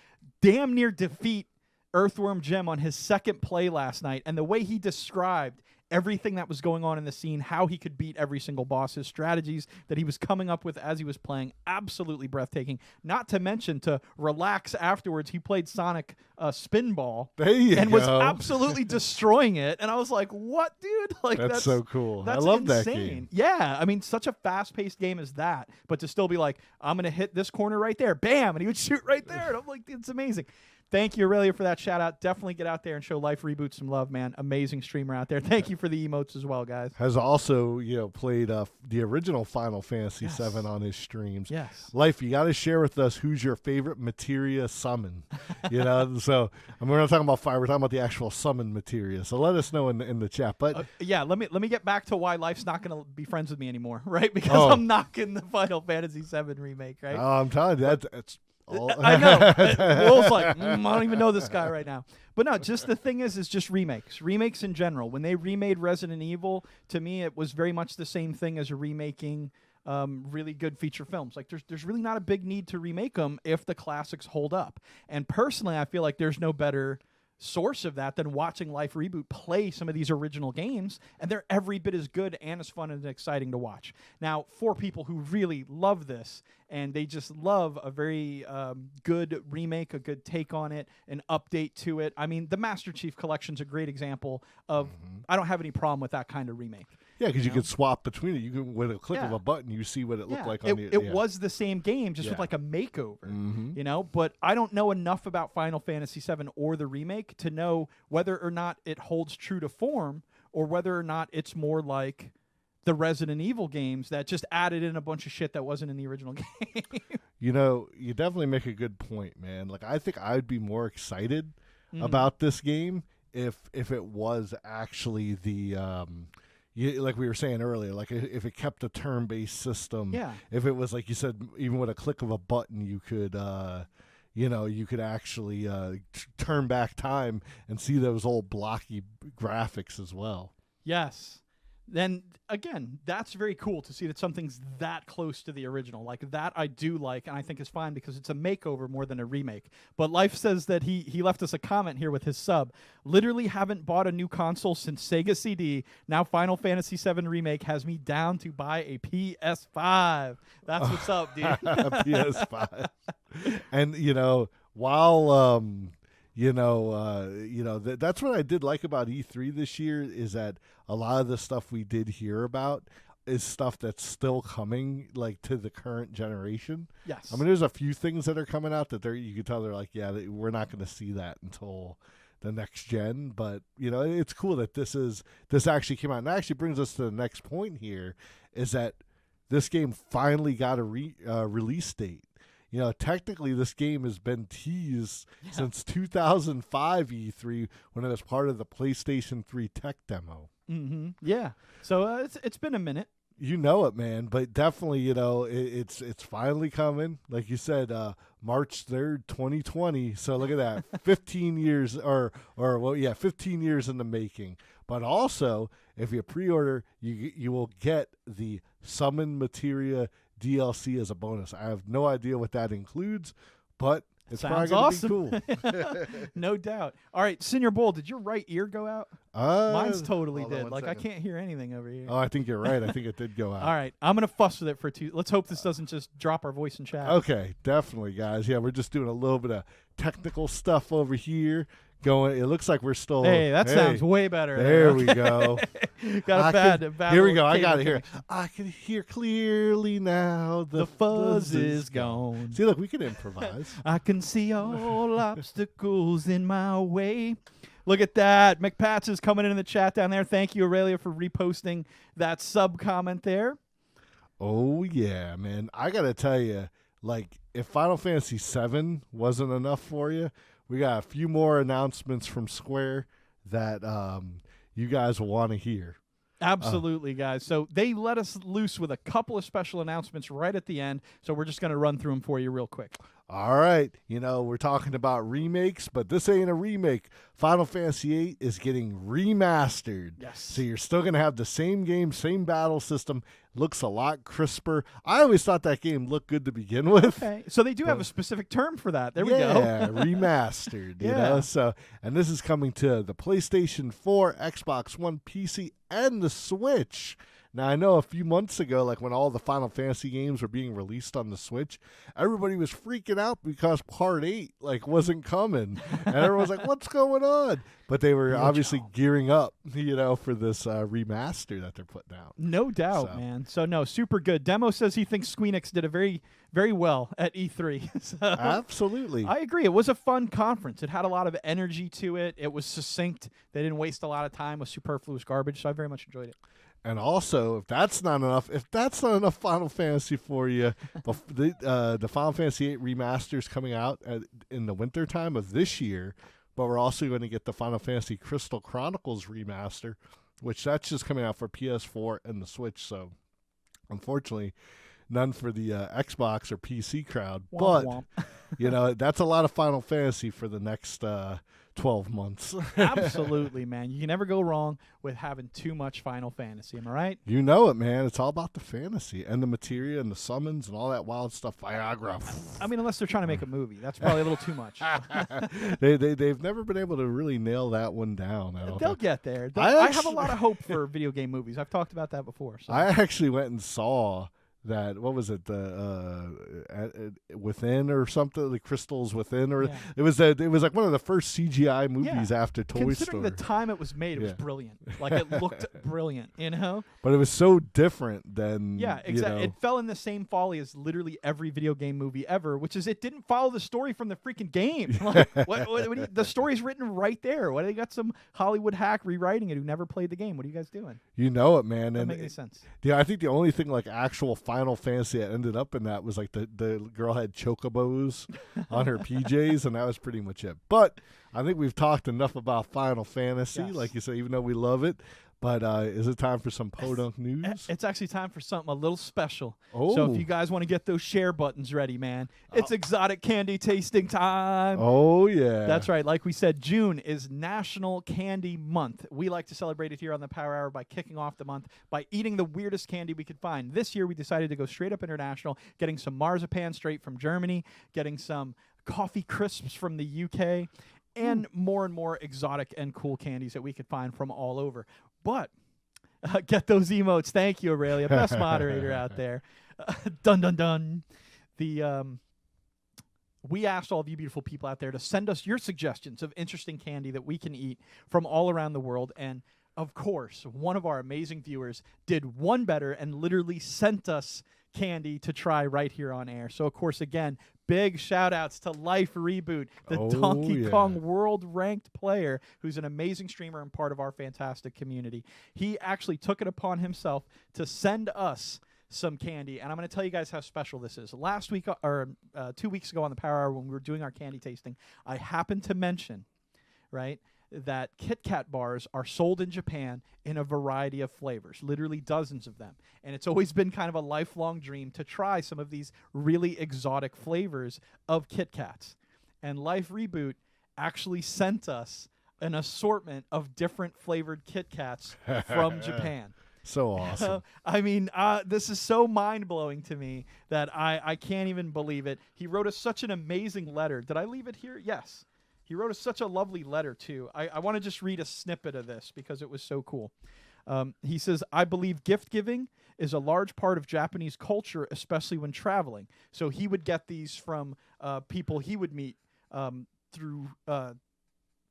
damn near defeat Earthworm Jim on his second play last night. And the way he described everything that was going on in the scene, how he could beat every single boss, his strategies that he was coming up with as he was playing, absolutely breathtaking. Not to mention, to relax afterwards, he played Sonic Spinball and was absolutely destroying it. And I was like, what, dude? Like that's so cool. That's I love insane. That game. Yeah, I mean, such a fast-paced game as that, but to still be like, I'm going to hit this corner right there, bam, and he would shoot right there. And I'm like, it's amazing. Thank you, Aurelia, for that shout-out. Definitely get out there and show LifeReboot some love, man. Amazing streamer out there. Thank you for the emotes as well, guys. Has also, played the original Final Fantasy VII on his streams. Yes. Life, you got to share with us who's your favorite materia summon. So we're not talking about fire. We're talking about the actual summon materia. So let us know in the chat. But let me get back to why Life's not going to be friends with me anymore, right? Because I'm knocking the Final Fantasy VII Remake, right? I'm telling you, that's... I know. Will's like, I don't even know this guy right now. But no, just the thing is just remakes. Remakes in general. When they remade Resident Evil, to me, it was very much the same thing as remaking really good feature films. Like, there's really not a big need to remake them if the classics hold up. And personally, I feel like there's no better source of that than watching LifeReboot play some of these original games, and they're every bit as good and as fun and exciting to watch. Now, for people who really love this and they just love a very good remake, a good take on it, an update to it, I mean, the Master Chief Collection's a great example of I don't have any problem with that kind of remake. Yeah, because you could swap between it. You can, with a click of a button, you see what it looked like on it was the same game, just with like a makeover, But I don't know enough about Final Fantasy VII or the remake to know whether or not it holds true to form or whether or not it's more like the Resident Evil games that just added in a bunch of shit that wasn't in the original game. You definitely make a good point, man. Like, I think I'd be more excited about this game if it was actually the like we were saying earlier, like if it kept a turn-based system, if it was like you said, even with a click of a button, you could you could actually turn back time and see those old blocky graphics as well. Yes. Then again, that's very cool to see that something's that close to the original. Like that I do like, and I think is fine because it's a makeover more than a remake. But Life says that he left us a comment here with his sub. Literally haven't bought a new console since Sega CD. Now Final Fantasy VII Remake has me down to buy a PS5. That's what's up, dude. PS5. And while that's what I did like about E3 this year is that a lot of the stuff we did hear about is stuff that's still coming, like, to the current generation. Yes. I mean, there's a few things that are coming out that you can tell they're like, we're not going to see that until the next gen. But, it's cool that this actually came out. And that actually brings us to the next point here is that this game finally got a release date. Technically this game has been teased since 2005 E3 when it was part of the PlayStation 3 tech demo. Mm-hmm. Yeah. So it's been a minute. You know it, man, but definitely, it's finally coming. Like you said, March 3rd, 2020. So look at that. 15 years 15 years in the making. But also, if you pre-order, you will get the Summon Materia DLC as a bonus. I have no idea what that includes, but it's Sounds probably going to awesome. be cool. No doubt. All right, Senior Bull, did your right ear go out? Mine's totally did. Like, second. I can't hear anything over here. Oh, I think you're right. I think it did go out. All right, I'm going to fuss with it for two. Let's hope this doesn't just drop our voice in chat. Okay, definitely, guys. Yeah, we're just doing a little bit of technical stuff over here. It looks like we're still. Hey, that sounds way better. There we go. Got a bad. Here we go. I got it here. I can hear clearly now. The fuzz is gone. See, look, we can improvise. I can see all obstacles in my way. Look at that. McPats is coming in the chat down there. Thank you, Aurelia, for reposting that sub comment there. Oh, yeah, man. I got to tell you, like, if Final Fantasy VII wasn't enough for you, we got a few more announcements from Square that you guys will want to hear. Absolutely, guys. So they let us loose with a couple of special announcements right at the end, so we're just going to run through them for you real quick. All right. We're talking about remakes, but this ain't a remake. Final Fantasy VIII is getting remastered. Yes. So you're still going to have the same game, same battle system. Looks a lot crisper. I always thought that game looked good to begin with. Okay. So they do have a specific term for that. There we go. Yeah, remastered. You know? So, and this is coming to the PlayStation 4, Xbox One, PC, and the Switch. Now, I know a few months ago, like when all the Final Fantasy games were being released on the Switch, everybody was freaking out because Part 8 wasn't coming. And everyone's like, what's going on? But they were obviously gearing up, for this remaster that they're putting out. No doubt, man. So, no, super good. Demo says he thinks Squeenix did a very, very well at E3. So, absolutely. I agree. It was a fun conference. It had a lot of energy to it. It was succinct. They didn't waste a lot of time with superfluous garbage, so I very much enjoyed it. And also, if that's not enough Final Fantasy for you, the Final Fantasy VIII remaster's coming out in the winter time of this year, but we're also going to get the Final Fantasy Crystal Chronicles remaster, which that's just coming out for PS4 and the Switch. So, unfortunately, none for the Xbox or PC crowd. Womp, but that's a lot of Final Fantasy for the next 12 months. Absolutely, man. You can never go wrong with having too much Final Fantasy. Am I right? You know it, man. It's all about the fantasy and the materia and the summons and all that wild stuff. Viagra. I mean, unless they're trying to make a movie. That's probably a little too much. They've never been able to really nail that one down. They'll get there. I have a lot of hope for video game movies. I've talked about that before. So. I actually went and saw that, what was it, the Within or something, the Crystals Within, or it was like one of the first CGI movies after Toy Story. Considering the time it was made, it was brilliant. Like, it looked brilliant, But it was so different than exactly. It fell in the same folly as literally every video game movie ever, which is it didn't follow the story from the freaking game. Like, what the story's written right there. Why they got some Hollywood hack rewriting it who never played the game? What are you guys doing? You know it, man. Doesn't make any sense. Yeah, I think the only thing like actual Final Fantasy that ended up in that was like the girl had chocobos on her PJs, and that was pretty much it. But I think we've talked enough about Final Fantasy, Yes. like you said, even though we love it. But is it time for some PoDunk news? It's actually time for something a little special. Oh. So if you guys want to get those share buttons ready, man, it's exotic candy tasting time. Oh, yeah. That's right. Like we said, June is National Candy Month. We like to celebrate it here on the Power Hour by kicking off the month by eating the weirdest candy we could find. This year, we decided to go straight up international, getting some marzipan straight from Germany, getting some coffee crisps from the UK, and more exotic and cool candies that we could find from all over. But get those emotes. Thank you, Aur3llia. Best moderator out there. Dun, dun, dun. We asked all of you beautiful people out there to send us your suggestions of interesting candy that we can eat from all around the world. And, of course, one of our amazing viewers did one better and literally sent us candy to try right here on air. So, of course, again, big shout-outs to LifeReboot, the Donkey Kong world-ranked player who's an amazing streamer and part of our fantastic community. He actually took it upon himself to send us some candy, and I'm going to tell you guys how special this is. Last week, or 2 weeks ago on the Power Hour when we were doing our candy tasting, I happened to mention, right, that Kit Kat bars are sold in Japan in a variety of flavors, literally dozens of them. And it's always been kind of a lifelong dream to try some of these really exotic flavors of Kit Kats. And LifeReboot actually sent us an assortment of different flavored Kit Kats from Japan. So awesome. I mean, this is so mind-blowing to me that I can't even believe it. He wrote us such an amazing letter. Did I leave it here? Yes. He wrote us such a lovely letter, too. I want to just read a snippet of this because it was so cool. He says, I believe gift giving is a large part of Japanese culture, especially when traveling. So he would get these from people he would meet through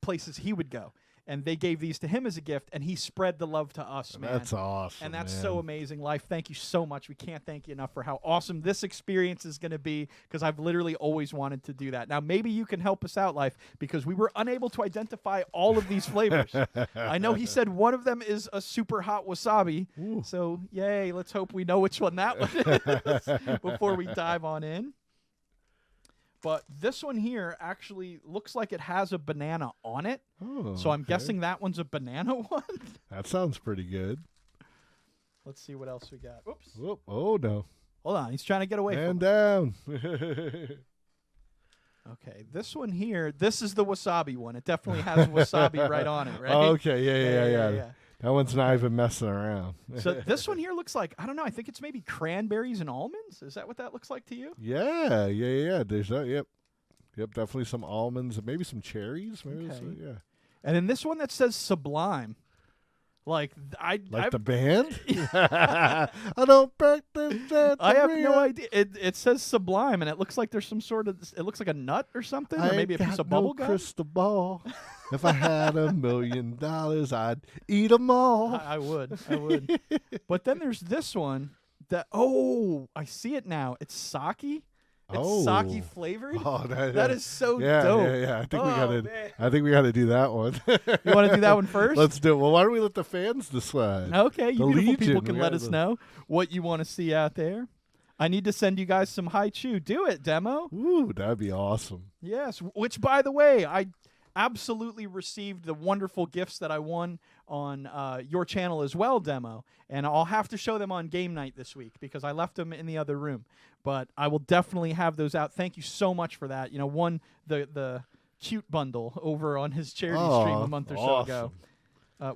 places he would go. And they gave these to him as a gift, and he spread the love to us, man. That's awesome, and that's man. so amazing. Life, thank you so much. We can't thank you enough for how awesome this experience is going to be, because I've literally always wanted to do that. Now, maybe you can help us out, Life, because we were unable to identify all of these flavors. I know he said one of them is a super hot wasabi. Ooh. So, yay, let's hope we know which one that one is before we dive on in. But this one here actually looks like it has a banana on it. Oh, so I'm okay. guessing that one's a banana one. That sounds pretty good. Let's see what else we got. Oops. Whoop. Oh, no. Hold on. He's trying to get away Man from down. Okay, this one here, this is the wasabi one. It definitely has wasabi right on it, right? Okay, yeah. That one's not even messing around. So this one here looks like, I don't know, I think it's maybe cranberries and almonds. Is that what that looks like to you? Yeah. There's that. Yep, definitely some almonds and maybe some cherries. Maybe Okay. yeah. And then this one that says Sublime. Like the band? I don't practice that. I have no idea. It says Sublime, and it looks like there's some sort of, it looks like a nut or something, or maybe a piece of bubble gum. Crystal ball. If I had $1 million, I'd eat them all. I would. But then there's this one that, I see it now. It's sake. It's sake flavored. Oh, that is so dope. Yeah. I think we gotta do that one. You want to do that one first? Let's do it. Well, why don't we let the fans decide? Okay, you the beautiful Legion. people can let us know what you want to see out there. I need to send you guys some high chew. Do it, demo. Ooh, that'd be awesome. Yes, which, by the way, I absolutely received the wonderful gifts that I won on your channel as well, demo. And I'll have to show them on game night this week because I left them in the other room. But I will definitely have those out. Thank you so much for that. You know, won the cute bundle over on his charity stream a month or so ago.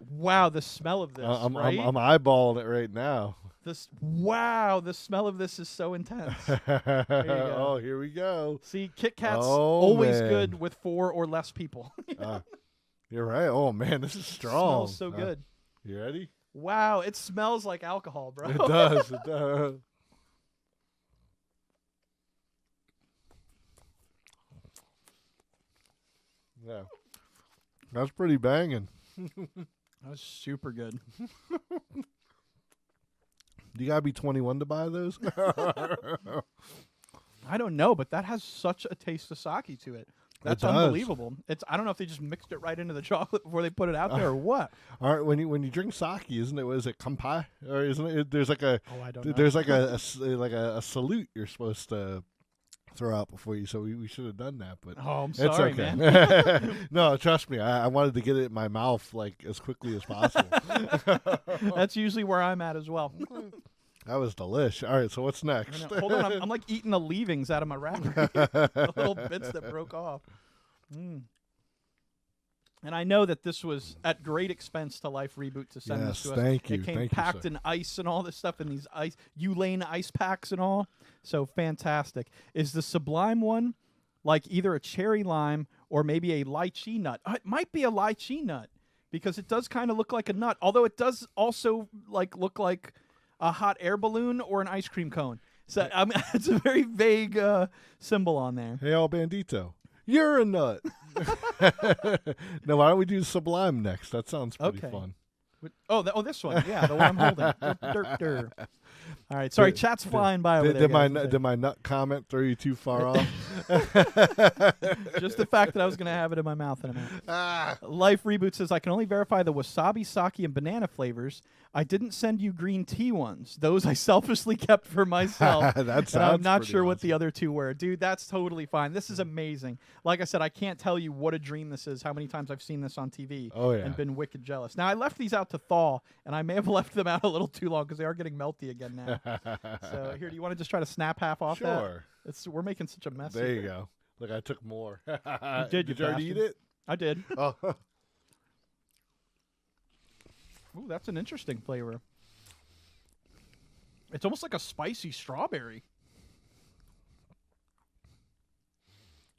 Wow, the smell of this, right? I'm eyeballing it right now. The smell of this is so intense. There you go. Oh, here we go. See, Kit Kat's always good with 4 or less people. You're right. Oh, man, this is strong. It smells so good. You ready? Wow, it smells like alcohol, bro. It does. Yeah. That's pretty banging. That was super good. You gotta be 21 to buy those? I don't know, but that has such a taste of sake to it. That's unbelievable. I don't know if they just mixed it right into the chocolate before they put it out there or what. All right, when you drink sake, isn't it? Was it kampai or isn't it? There's like a I don't know. there's like a salute you're supposed to throw out before you. So we should have done that, but I'm it's sorry, okay. man. No, trust me, I wanted to get it in my mouth like as quickly as possible. That's usually where I'm at as well. That was delish. All right, so what's next? Hold on, I'm like eating the leavings out of my wrapper. The little bits that broke off. And I know that this was at great expense to LifeReboot to send this to us. Thank you. It came Thank you, packed sir. in ice and all this stuff in these Ulane ice packs and all. So fantastic. Is the Sublime one like either a cherry lime or maybe a lychee nut? It might be a lychee nut because it does kind of look like a nut, although it does also look like a hot air balloon or an ice cream cone. So it's a very vague symbol on there. Hey, all Bandito, you're a nut. Now, why don't we do Sublime next? That sounds pretty fun. This one. Yeah, the one I'm holding. Dur. All right. Sorry, chat's flying by over there. Did my nut comment throw you too far off? Just the fact that I was going to have it in my mouth in a minute. LifeReboot says, I can only verify the wasabi, sake, and banana flavors. I didn't send you green tea ones. Those I selfishly kept for myself. I'm not sure what the other two were. Dude, that's totally fine. This is amazing. Like I said, I can't tell you what a dream this is, how many times I've seen this on TV and been wicked jealous. Now, I left these out to thaw, and I may have left them out a little too long because they are getting melty again now. So here, do you want to just try to snap half off Sure. that? We're making such a mess There here. you go. Look, I took more. Did you already eat it? I did. Oh. Ooh, that's an interesting flavor. It's almost like a spicy strawberry.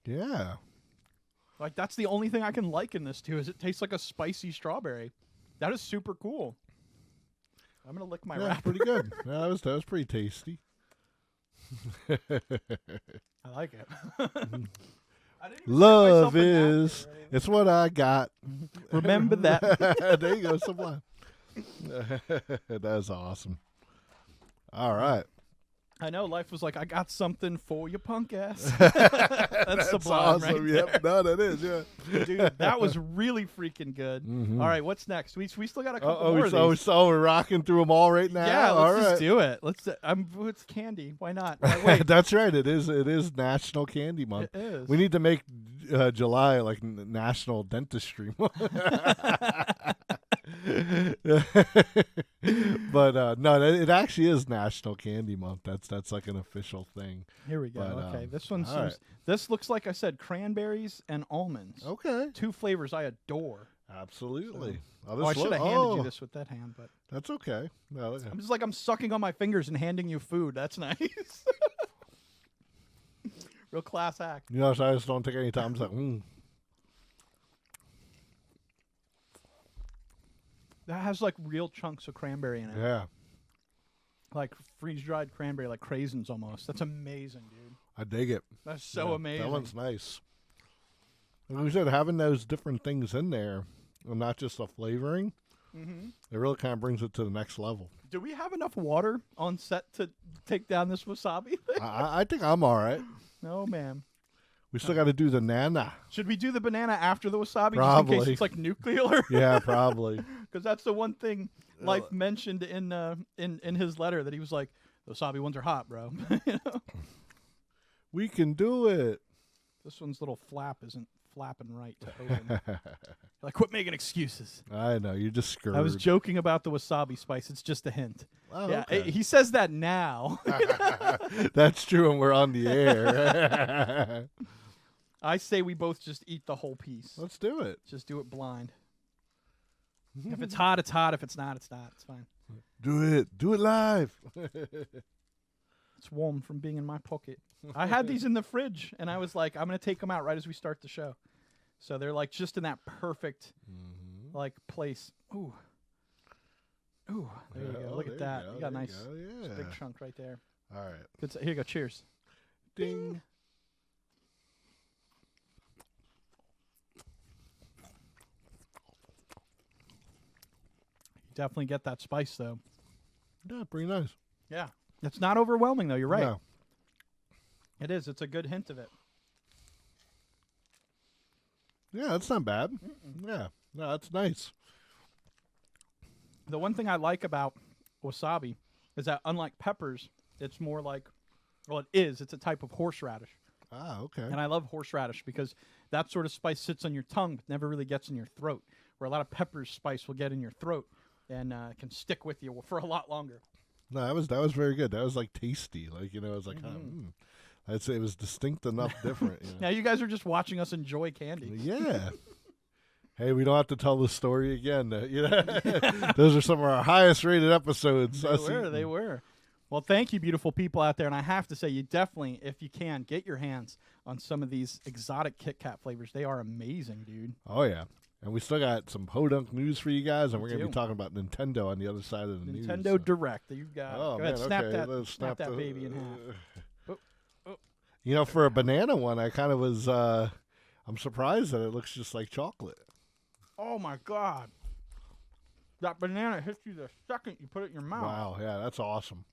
Yeah. Like, that's the only thing I can liken this to, is it tastes like a spicy strawberry. That is super cool. I'm going to lick my wrapper. That's pretty good. That was pretty tasty. I like it. Love is, it's what I got. Remember that. There you go, Sublime. That's awesome. All right. I know, Life was like, I got something for you, punk ass. That's Sublime, awesome. right? Yep. No, that is, yeah. Dude, that was really freaking good. All right, what's next? We still got a couple more of these. So we're rocking through them all right now? Yeah, all let's right. just do it. It's candy. Why not? Wait. That's right. It is National Candy Month. It is. We need to make July like National Dentistry Month. But no, it actually is National Candy Month. That's like an official thing. Here we go. But, okay, this one seems. right. This looks like I said cranberries and almonds. Okay. Two flavors I adore. Absolutely. I should have handed you this with that hand, but That's okay. No, I'm just like I'm sucking on my fingers and handing you food. That's nice. Real class act. you know, so I just don't take any time. I'm just like, That has like real chunks of cranberry in it. yeah. Like freeze-dried cranberry, like craisins almost. That's amazing, dude. I dig it. That's so Yeah, amazing. That one's nice. Like we said, having those different things in there, and not just the flavoring, it really kind of brings it to the next level. Do we have enough water on set to take down this wasabi thing? I think I'm all right. No, man. We still got to do the nana. Should we do the banana after the wasabi Probably. just in case it's like nuclear? Yeah, probably. Because that's the one thing Life mentioned in his letter, that he was like, the wasabi ones are hot, bro. You know? We can do it. This one's little flap isn't flapping right to open. Like, quit making excuses. I know, you're just screwed. I was joking about the wasabi spice. It's just a hint. Oh, yeah, okay. he says that now. That's true when we're on the air. I say we both just eat the whole piece. Let's do it. Just do it blind. If it's hot, it's hot. If it's not, it's not. It's fine. Do it. Do it live. It's warm from being in my pocket. I had these in the fridge, and I was like, I'm going to take them out right as we start the show. So they're like just in that perfect like place. Ooh. Ooh, there you go. Look at that. You got a nice big chunk right there. All right. Good. Here you go. Cheers. Ding. Definitely get that spice, though. Yeah, pretty nice. Yeah. It's not overwhelming, though. You're right. No. It is. It's a good hint of it. Yeah, that's not bad. Yeah, no, that's nice. The one thing I like about wasabi is that unlike peppers, it's more like, well, it's a type of horseradish. Ah, okay. And I love horseradish because that sort of spice sits on your tongue but never really gets in your throat, where a lot of pepper's spice will get in your throat and can stick with you for a lot longer. No, that was very good. That was like tasty. Like, it was like, I'd say it was distinct enough different. Now you guys are just watching us enjoy candy. Yeah. Hey, we don't have to tell the story again. Those are some of our highest rated episodes. They were. Well, thank you, beautiful people out there. And I have to say, you definitely, if you can, get your hands on some of these exotic Kit Kat flavors. They are amazing, dude. Oh, yeah. And we still got some PoDunk news for you guys, and we're going to be talking about Nintendo on the other side of the news. Nintendo Direct that you've got. Oh, Go ahead, man, snap that baby in half. For a banana one, I kind of was, I'm surprised that it looks just like chocolate. Oh, my God. That banana hits you the second you put it in your mouth. Wow, yeah, that's awesome.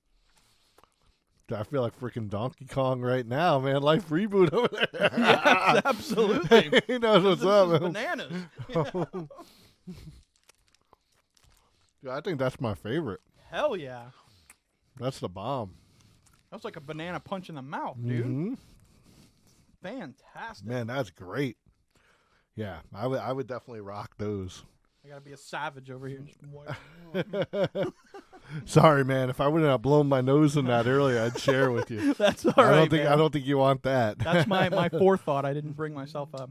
I feel like freaking Donkey Kong right now, man. LifeReboot over there. Yes, absolutely. He knows what's up, man. Bananas. Yeah, I think that's my favorite. Hell yeah. That's the bomb. That's like a banana punch in the mouth, dude. Mm-hmm. Fantastic. Man, that's great. Yeah, I would definitely rock those. I gotta be a savage over here. Sorry, man. If I wouldn't have blown my nose in that earlier, I'd share with you. That's all right. I don't think you want that. That's my forethought. I didn't bring myself a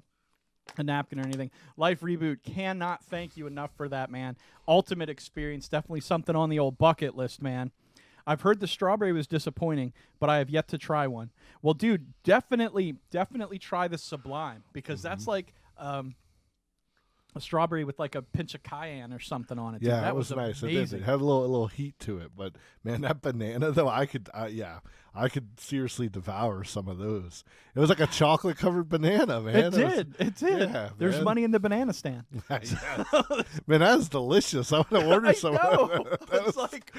napkin or anything. LifeReboot cannot thank you enough for that, man. Ultimate experience. Definitely something on the old bucket list, man. I've heard the strawberry was disappointing, but I have yet to try one. Well, dude, definitely try the Sublime because that's like a strawberry with like a pinch of cayenne or something on it. Yeah, dude. That was nice. Amazing. It had a little heat to it, but man, that banana though, I could seriously devour some of those. It was like a chocolate covered banana, man. It did. Yeah, There's man. money in the banana stand. Man, that's delicious. I want to order some. It's like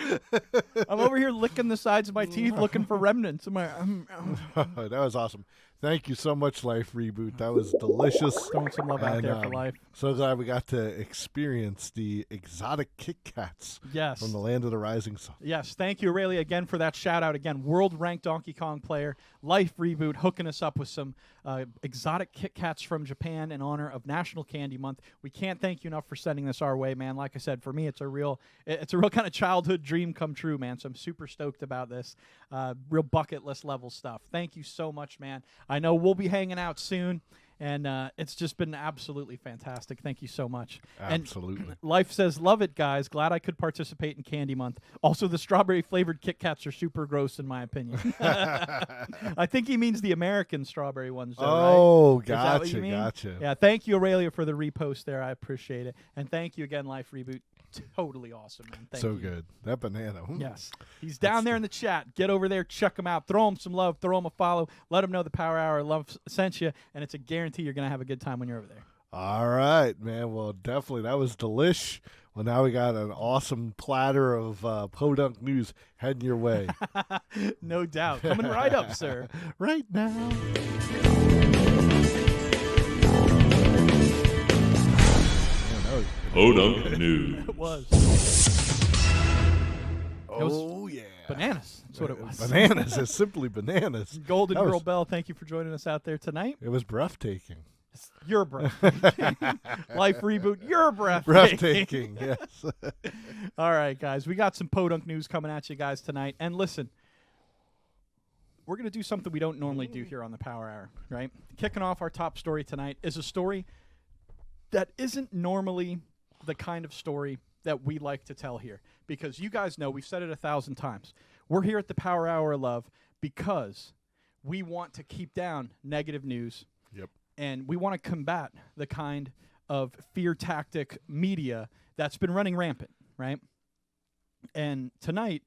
I'm over here licking the sides of my teeth, looking for remnants. That was awesome. Thank you so much, LifeReboot. That was delicious. Throwing some love out there for life. So glad we got to experience the exotic Kit Kats from the land of the rising sun. Yes, thank you, Aurelia, again for that shout-out. Again, world-ranked Donkey Kong player, LifeReboot, hooking us up with some exotic Kit Kats from Japan in honor of National Candy Month. We can't thank you enough for sending this our way, man. Like I said, for me, it's a real kind of childhood dream come true, man. So I'm super stoked about this. Real bucket list level stuff. Thank you so much, man. I know we'll be hanging out soon, and it's just been absolutely fantastic. Thank you so much. Absolutely. And Life says, love it, guys. Glad I could participate in Candy Month. Also, the strawberry-flavored Kit Kats are super gross, in my opinion. I think he means the American strawberry ones, though, oh, right? Gotcha. Yeah, thank you, Aurelia, for the repost there. I appreciate it. And thank you again, Life Reboot. Totally awesome, man. Thank you. Good. That banana. Yes. He's down there in the chat. Get over there. Check him out. Throw him some love. Throw him a follow. Let him know the Power Hour Love sent you, and it's a guarantee you're going to have a good time when you're over there. All right, man. Well, definitely. That was delish. Well, now we got an awesome platter of PoDunk news heading your way. No doubt. Coming right up, sir. Right now. PoDunk news. It was. Oh, yeah. Bananas. That's what it was. Bananas. It's simply bananas. Golden Girl Bell, thank you for joining us out there tonight. It was breathtaking. You're breathtaking. Life Reboot, you're breathtaking. Breathtaking, yes. All right, guys. We got some PoDunk news coming at you guys tonight. And listen, we're going to do something we don't normally do here on the Power Hour, right? Kicking off our top story tonight is a story that isn't normally the kind of story that we like to tell here. Because you guys know, we've said it 1,000 times. We're here at the Power Hour of Love because we want to keep down negative news. Yep. And we want to combat the kind of fear tactic media that's been running rampant, right? And tonight,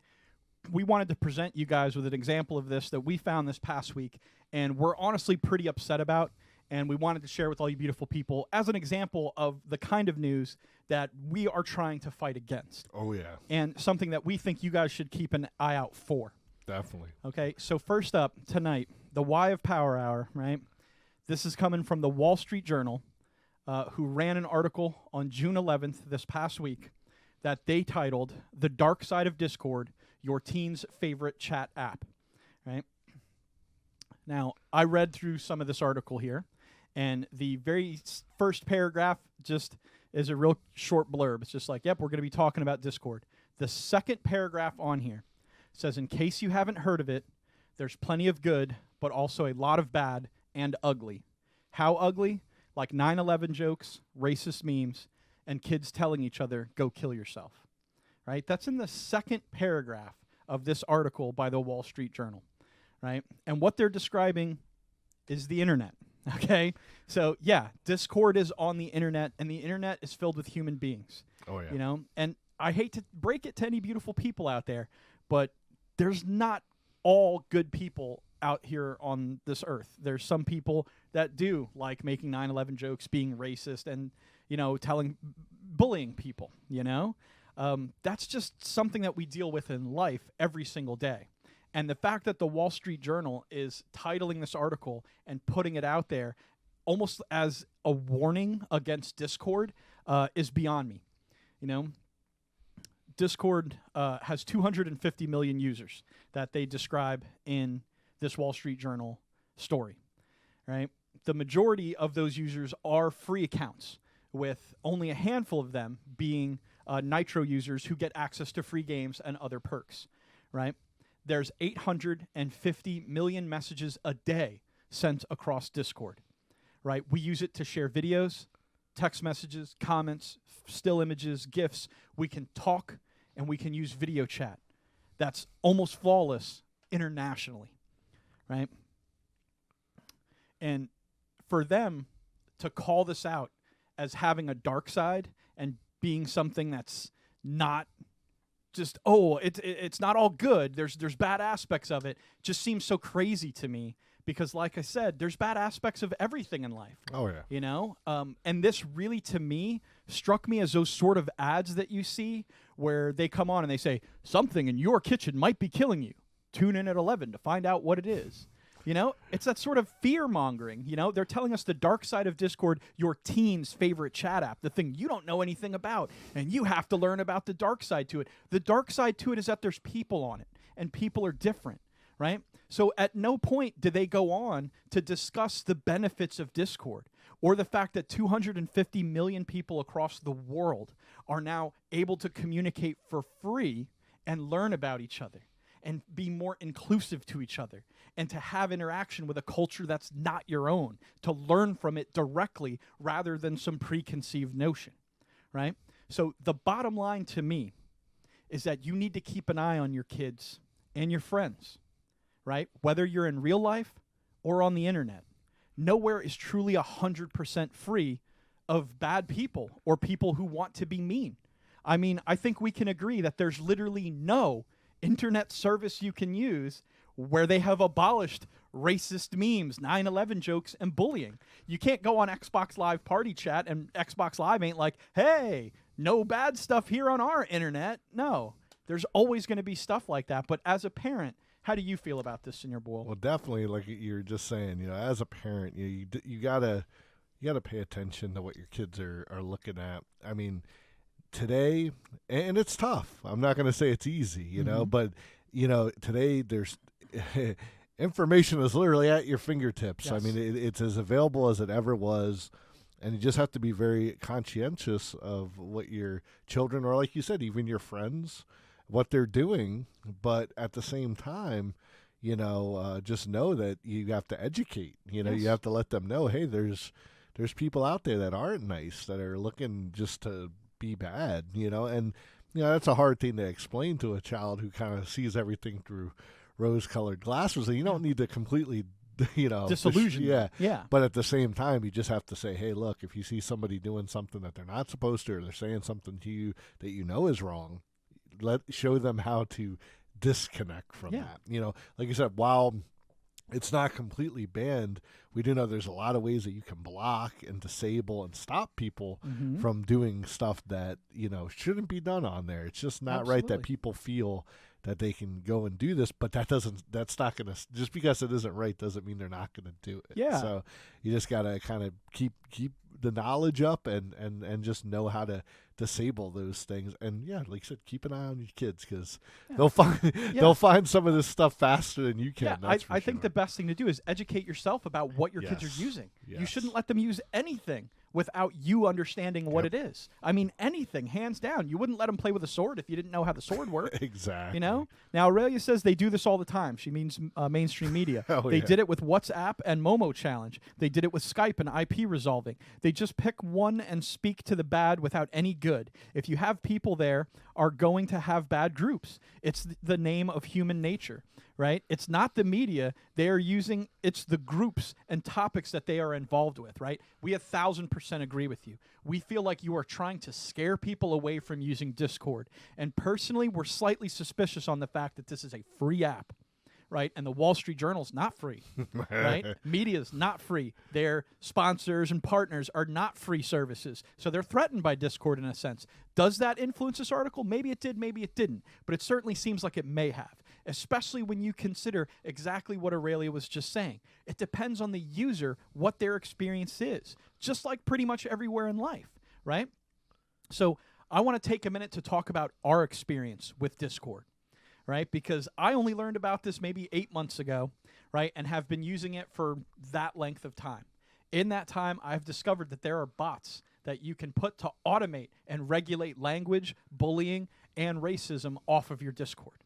we wanted to present you guys with an example of this that we found this past week, and we're honestly pretty upset about, and we wanted to share with all you beautiful people as an example of the kind of news that we are trying to fight against. Oh, yeah. And something that we think you guys should keep an eye out for. Definitely. Okay, so first up tonight, the why of Power Hour, right? This is coming from the Wall Street Journal. who ran an article on June 11th this past week that they titled "The Dark Side of Discord, Your Teen's Favorite Chat App." Right? Now, I read through some of this article here, and the very first paragraph just is a real short blurb. It's just like, yep, we're going to be talking about Discord. The second paragraph on here says, in case you haven't heard of it, there's plenty of good, but also a lot of bad and ugly. How ugly? Like 9/11 jokes, racist memes, and kids telling each other, go kill yourself. Right? That's in the second paragraph of this article by the Wall Street Journal. Right? And what they're describing is the internet. Okay? So, yeah, Discord is on the internet, and the internet is filled with human beings. Oh, yeah. You know? And I hate to break it to any beautiful people out there, but there's not all good people out here on this earth. There's some people that do like making 9/11 jokes, being racist, and, you know, bullying people, you know? That's just something that we deal with in life every single day. And the fact that the Wall Street Journal is titling this article and putting it out there almost as a warning against Discord is beyond me. You know, Discord has 250 million users that they describe in this Wall Street Journal story, right? The majority of those users are free accounts, with only a handful of them being Nitro users who get access to free games and other perks, right? There's 850 million messages a day sent across Discord, right? We use it to share videos, text messages, comments, still images, GIFs. We can talk, and we can use video chat. That's almost flawless internationally, right? And for them to call this out as having a dark side and being something that's not just, it's not all good, there's bad aspects of it, just seems so crazy to me, because like I said, there's bad aspects of everything in life. Oh, yeah. You know? And this really, to me, struck me as those sort of ads that you see where they come on and they say, something in your kitchen might be killing you. Tune in at 11 to find out what it is. You know, it's that sort of fear-mongering. You know, they're telling us the dark side of Discord, your teen's favorite chat app, the thing you don't know anything about, and you have to learn about the dark side to it. The dark side to it is that there's people on it, and people are different, right? So at no point do they go on to discuss the benefits of Discord, or the fact that 250 million people across the world are now able to communicate for free and learn about each other and be more inclusive to each other, and to have interaction with a culture that's not your own, to learn from it directly rather than some preconceived notion, right? So the bottom line to me is that you need to keep an eye on your kids and your friends, right? Whether you're in real life or on the internet. Nowhere is truly 100% free of bad people or people who want to be mean. I mean, I think we can agree that there's literally no internet service you can use where they have abolished racist memes, 9/11 jokes, and bullying. You can't go on Xbox Live Party Chat and Xbox Live ain't like, hey, no bad stuff here on our internet. No, there's always going to be stuff like that. But as a parent, how do you feel about this, Senior Boyle? Well, definitely, like you're just saying, you know, as a parent, you gotta pay attention to what your kids are looking at. I mean, today, and it's tough. I'm not going to say it's easy, you know, but, you know, today there's information is literally at your fingertips. Yes. I mean, it's as available as it ever was, and you just have to be very conscientious of what your children, or like you said, even your friends, what they're doing. But at the same time, you know, just know that you have to educate. You know, you have to let them know, hey, there's people out there that aren't nice, that are looking just to be bad, you know. And, you know, that's a hard thing to explain to a child who kind of sees everything through rose-colored glasses, and you don't need to completely, you know, disillusion. Yeah. But at the same time, you just have to say, hey, look, if you see somebody doing something that they're not supposed to, or they're saying something to you that you know is wrong, show them how to disconnect from that. You know, like you said, while it's not completely banned. We do know there's a lot of ways that you can block and disable and stop people from doing stuff that, shouldn't be done on there. It's just not right that people feel that they can go and do this, but that's not going to, just because it isn't right doesn't mean they're not going to do it. Yeah. So you just got to kind of keep the knowledge up and just know how to disable those things. And yeah, like I said, keep an eye on your kids, because they'll find some of this stuff faster than you can. Yeah, I think the best thing to do is educate yourself about what your kids are using. Yes. You shouldn't let them use anything without you understanding what it is. I mean, anything, hands down. You wouldn't let them play with a sword if you didn't know how the sword worked. Exactly. Now, Aurelia says they do this all the time. She means mainstream media. They did it with WhatsApp and Momo Challenge. They did it with Skype and IP resolving. They just pick one and speak to the bad without any good. If you have people there, are going to have bad groups. It's the name of human nature, right? It's not the media. They are using, it's the groups and topics that they are involved with, right? We 1,000% agree with you. We feel like you are trying to scare people away from using Discord. And personally, we're slightly suspicious on the fact that this is a free app, right? And the Wall Street Journal's not free, right? Media's not free. Their sponsors and partners are not free services. So they're threatened by Discord in a sense. Does that influence this article? Maybe it did, maybe it didn't. But it certainly seems like it may have, especially when you consider exactly what Aurelia was just saying. It depends on the user what their experience is, just like pretty much everywhere in life, right? So I want to take a minute to talk about our experience with Discord, right? Because I only learned about this maybe 8 months ago, right? And have been using it for that length of time. In that time, I've discovered that there are bots that you can put to automate and regulate language, bullying, and racism off of your Discord.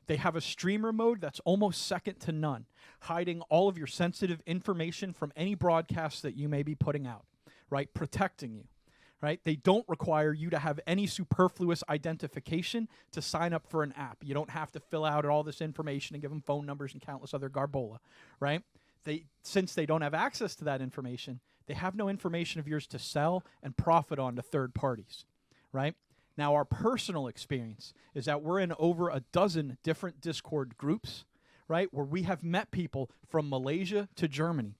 They have a streamer mode that's almost second to none, hiding all of your sensitive information from any broadcasts that you may be putting out, right? Protecting you. Right? They don't require you to have any superfluous identification to sign up for an app. You don't have to fill out all this information and give them phone numbers and countless other garbola, right? Since they don't have access to that information, they have no information of yours to sell and profit on to third parties, right? Now, our personal experience is that we're in over a dozen different Discord groups, right, where we have met people from Malaysia to Germany.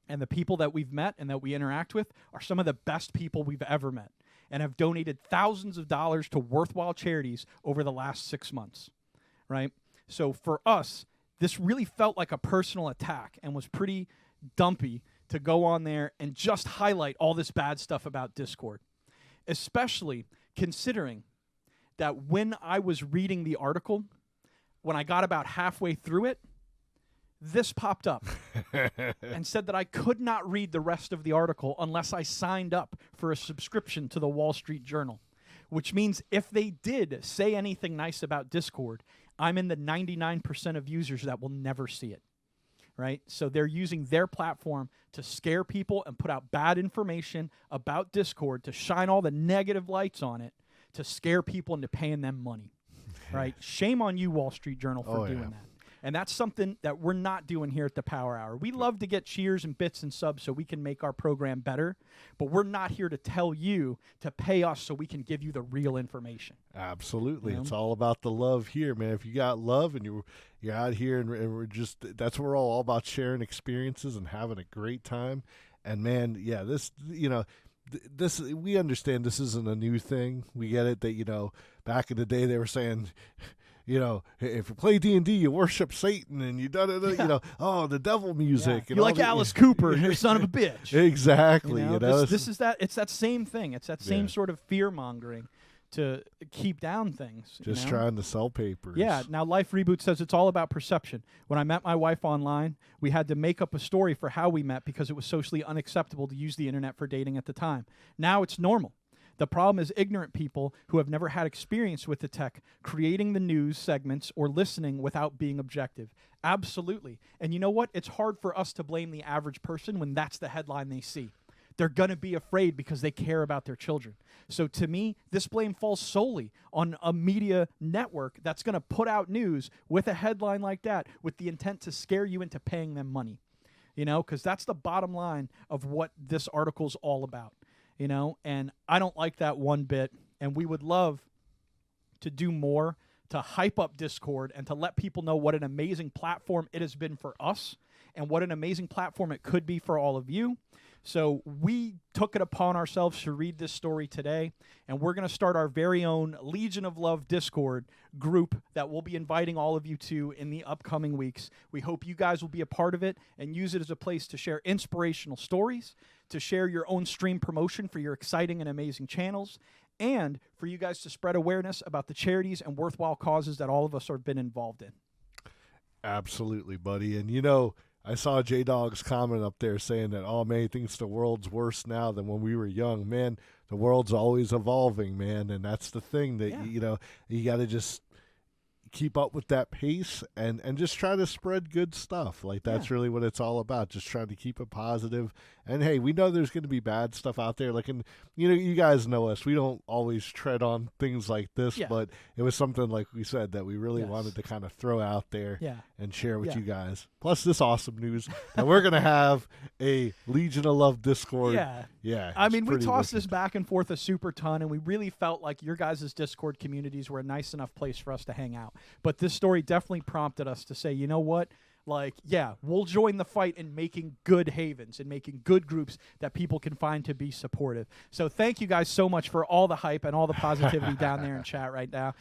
And the people that we've met and that we interact with are some of the best people we've ever met and have donated thousands of dollars to worthwhile charities over the last 6 months, right? So for us, this really felt like a personal attack and was pretty dumpy to go on there and just highlight all this bad stuff about Discord, especially considering that when I was reading the article, when I got about halfway through it, this popped up and said that I could not read the rest of the article unless I signed up for a subscription to the Wall Street Journal, which means if they did say anything nice about Discord, I'm in the 99% of users that will never see it, right? So they're using their platform to scare people and put out bad information about Discord to shine all the negative lights on it to scare people into paying them money, right? Shame on you, Wall Street Journal, for doing that. And that's something that we're not doing here at the Power Hour. We love to get cheers and bits and subs so we can make our program better, but we're not here to tell you to pay us so we can give you the real information. Absolutely. It's all about the love here, man. If you got love and you're out here and we're just, that's what we're all about, sharing experiences and having a great time. And man, yeah, this, this, we understand this isn't a new thing. We get it that, back in the day they were saying, if you play D&D, you worship Satan, and you the devil music. Yeah. And you like Alice Cooper, you're a son of a bitch. Exactly. This is that. It's that same thing. It's that same sort of fear mongering to keep down things. Just trying to sell papers. Yeah. Now, LifeReboot says it's all about perception. When I met my wife online, we had to make up a story for how we met because it was socially unacceptable to use the internet for dating at the time. Now it's normal. The problem is ignorant people who have never had experience with the tech creating the news segments or listening without being objective. Absolutely. And you know what? It's hard for us to blame the average person when that's the headline they see. They're going to be afraid because they care about their children. So to me, this blame falls solely on a media network that's going to put out news with a headline like that with the intent to scare you into paying them money. Because that's the bottom line of what this article's all about. And I don't like that one bit, and we would love to do more hype up Discord and to let people know what an amazing platform it has been for us and what an amazing platform it could be for all of you. So we took it upon ourselves to read this story today, and we're going to start our very own Legion of Love Discord group that we'll be inviting all of you to in the upcoming weeks. We hope you guys will be a part of it and use it as a place to share inspirational stories, to share your own stream promotion for your exciting and amazing channels, and for you guys to spread awareness about the charities and worthwhile causes that all of us have been involved in. Absolutely, buddy. And, you know, I saw J-Dog's comment up there saying that, oh, man, he thinks the world's worse now than when we were young. Man, the world's always evolving, man, and that's the thing that, you know, you got to just keep up with that pace and just try to spread good stuff. Like, that's really what it's all about, just trying to keep it positive. And, hey, we know there's going to be bad stuff out there. Like, and, you know, you guys know us. We don't always tread on things like this, but it was something, like we said, that we really wanted to kind of throw out there and share with you guys. Plus this awesome news that we're going to have a Legion of Love Discord. I mean, we tossed this back and forth a super ton, and we really felt like your guys' Discord communities were a nice enough place for us to hang out. But this story definitely prompted us to say, you know what? Like, yeah, we'll join the fight in making good havens and making good groups that people can find to be supportive. So thank you guys so much for all the hype and all the positivity down there in chat right now.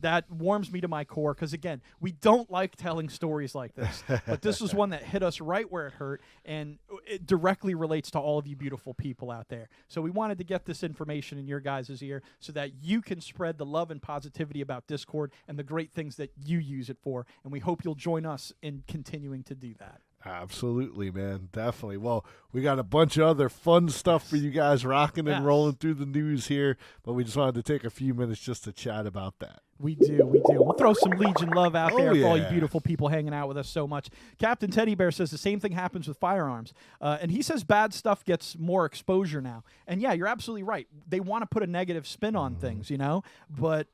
That warms me to my core because, again, we don't like telling stories like this. But this was one that hit us right where it hurt, and it directly relates to all of you beautiful people out there. So we wanted to get this information in your guys' ear so that you can spread the love and positivity about Discord and the great things that you use it for. And we hope you'll join us in continuing to do that. Absolutely, man. Definitely. Well, we got a bunch of other fun stuff for you guys rocking and rolling through the news here, but we just wanted to take a few minutes just to chat about that. We do. We'll throw some Legion love out there for all you beautiful people hanging out with us so much. Captain Teddy Bear says the same thing happens with firearms. And he says bad stuff gets more exposure now. And yeah, you're absolutely right. They want to put a negative spin on things, you know, but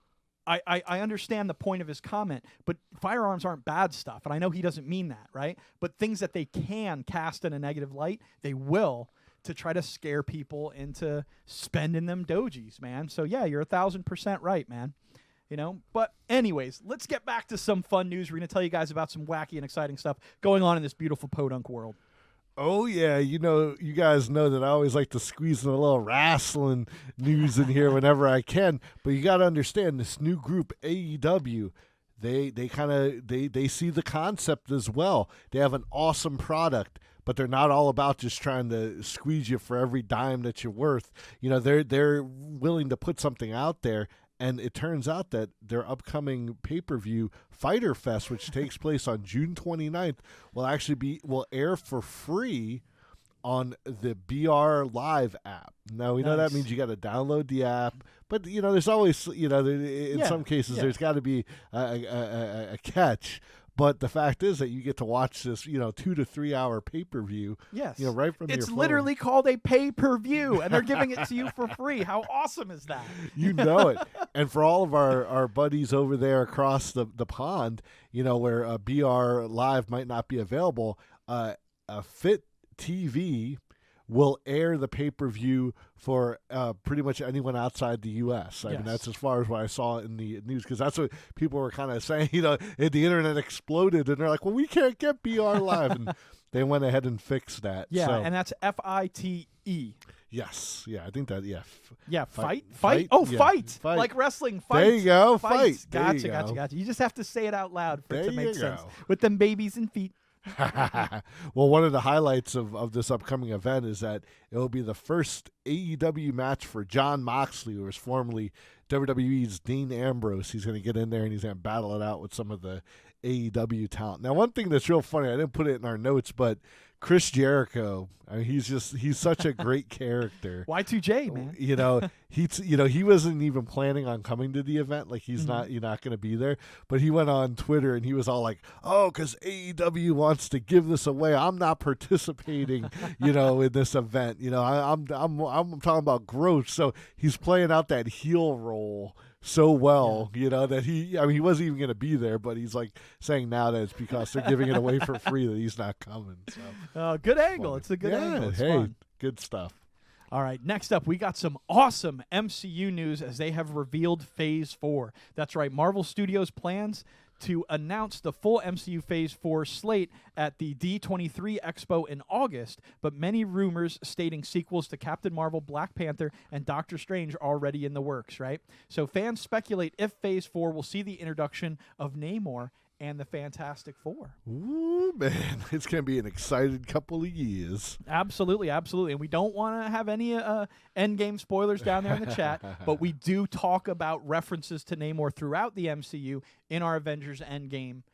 I understand the point of his comment, but firearms aren't bad stuff, and I know he doesn't mean that, right? But things that they can cast in a negative light, they will, to try to scare people into spending them dojis, man. So yeah, you're 1,000% right, man. You know, but anyways, let's get back to some fun news. We're going to tell you guys about some wacky and exciting stuff going on in this beautiful PoDunk world. Oh, yeah. You know, you guys know that I always like to squeeze in a little wrestling news in here whenever I can. But you got to understand, this new group, AEW, they see the concept as well. They have an awesome product, but they're not all about just trying to squeeze you for every dime that you're worth. You know, they're willing to put something out there. And it turns out that their upcoming pay-per-view, Fyter Fest, which takes place on June 29th, will air for free on the BR Live app. Now, we know that means you got to download the app, but, you know, there's always, you know, in some cases there's got to be a catch. But the fact is that you get to watch this, you know, 2 to 3 hour pay-per-view. Yes. You know, right from your phone. It's literally called a pay-per-view, and they're giving it to you for free. How awesome is that? You know it. And for all of our buddies over there across the pond, you know, where BR Live might not be available, Fit TV will air the pay-per-view for pretty much anyone outside the U.S. I mean, that's as far as what I saw in the news, because that's what people were kind of saying. You know, the internet exploded, and they're like, well, we can't get BR Live. And they went ahead and fixed that. Yeah, so. And that's FITE. Yes. Yeah, I think that, Fight? Oh, yeah. Fight. Like wrestling, fight. There you go, fight. There Gotcha. You just have to say it out loud for it to make sense. Go. With them babies and feet. Well, one of the highlights of this upcoming event is that it will be the first AEW match for Jon Moxley, who was formerly WWE's Dean Ambrose. He's going to get in there and he's going to battle it out with some of the AEW talent. Now, one thing that's real funny, I didn't put it in our notes, but Chris Jericho, I mean, he's such a great character. Y2J, man. You know, he wasn't even planning on coming to the event. Like, you're not going to be there. But he went on Twitter and he was all like, "Oh, because AEW wants to give this away. I'm not participating, you know, in this event. You know, I'm talking about growth." So he's playing out that heel role so well, you know, that he wasn't even going to be there, but he's like saying now that it's because they're giving it away for free that he's not coming. So good angle. It's a good angle. It's fun. Good stuff. All right, next up, we got some awesome MCU news as they have revealed Phase 4. That's right, Marvel Studios plans to announce the full MCU Phase 4 slate at the D23 Expo in August, but many rumors stating sequels to Captain Marvel, Black Panther, and Doctor Strange are already in the works, right? So fans speculate if Phase 4 will see the introduction of Namor and the Fantastic Four. Ooh, man, it's going to be an excited couple of years. Absolutely, absolutely. And we don't want to have any Endgame spoilers down there in the chat, but we do talk about references to Namor throughout the MCU in our Avengers Endgame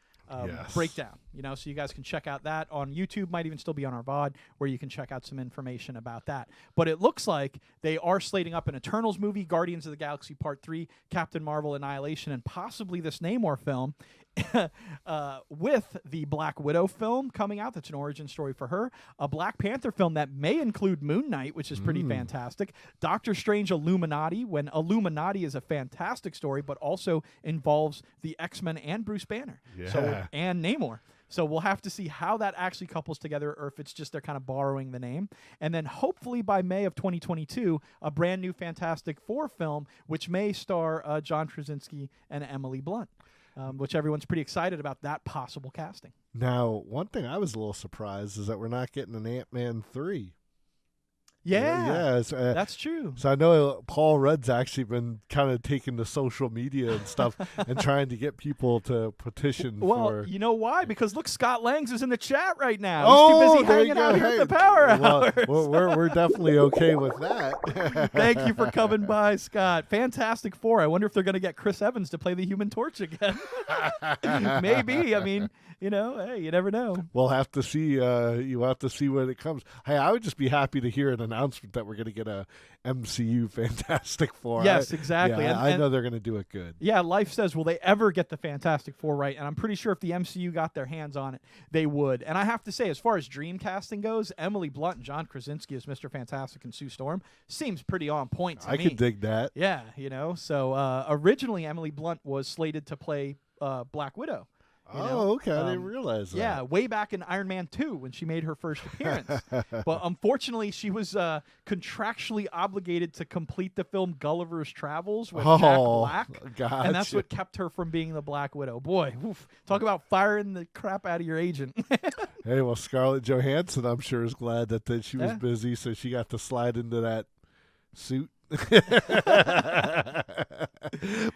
breakdown. So you guys can check out that on YouTube, might even still be on our VOD, where you can check out some information about that. But it looks like they are slating up an Eternals movie, Guardians of the Galaxy Part 3, Captain Marvel Annihilation, and possibly this Namor film. With the Black Widow film coming out, that's an origin story for her, a Black Panther film that may include Moon Knight, which is pretty fantastic, Doctor Strange Illuminati, when Illuminati is a fantastic story, but also involves the X-Men and Bruce Banner, and Namor. So we'll have to see how that actually couples together, or if it's just they're kind of borrowing the name. And then hopefully by May of 2022, a brand new Fantastic Four film, which may star John Krasinski and Emily Blunt. Which everyone's pretty excited about that possible casting. Now, one thing I was a little surprised is that we're not getting an Ant-Man 3. Yeah, that's true. So I know Paul Rudd's actually been kind of taking to social media and stuff and trying to get people to petition for... you know why? Because look, Scott Langs is in the chat right now. Oh, he's too busy hanging out here at the Power Hours. We're definitely okay with that. Thank you for coming by, Scott. Fantastic Four. I wonder if they're going to get Chris Evans to play the Human Torch again. Maybe. I mean, hey, you never know. We'll have to see. You have to see when it comes. Hey, I would just be happy to hear an announcement that we're going to get a MCU Fantastic Four. Yes, exactly. Yeah, I know they're going to do it good. Yeah, Life says, will they ever get the Fantastic Four right? And I'm pretty sure if the MCU got their hands on it, they would. And I have to say, as far as dream casting goes, Emily Blunt and John Krasinski as Mr. Fantastic and Sue Storm seems pretty on point to me. I could dig that. Yeah, So originally, Emily Blunt was slated to play Black Widow. Okay. I didn't realize that. Yeah, way back in Iron Man 2 when she made her first appearance. But unfortunately, she was contractually obligated to complete the film Gulliver's Travels with Jack Black. Gotcha. And that's what kept her from being the Black Widow. Boy, talk about firing the crap out of your agent. Hey, well, Scarlett Johansson, I'm sure, is glad that she was busy, so she got to slide into that suit.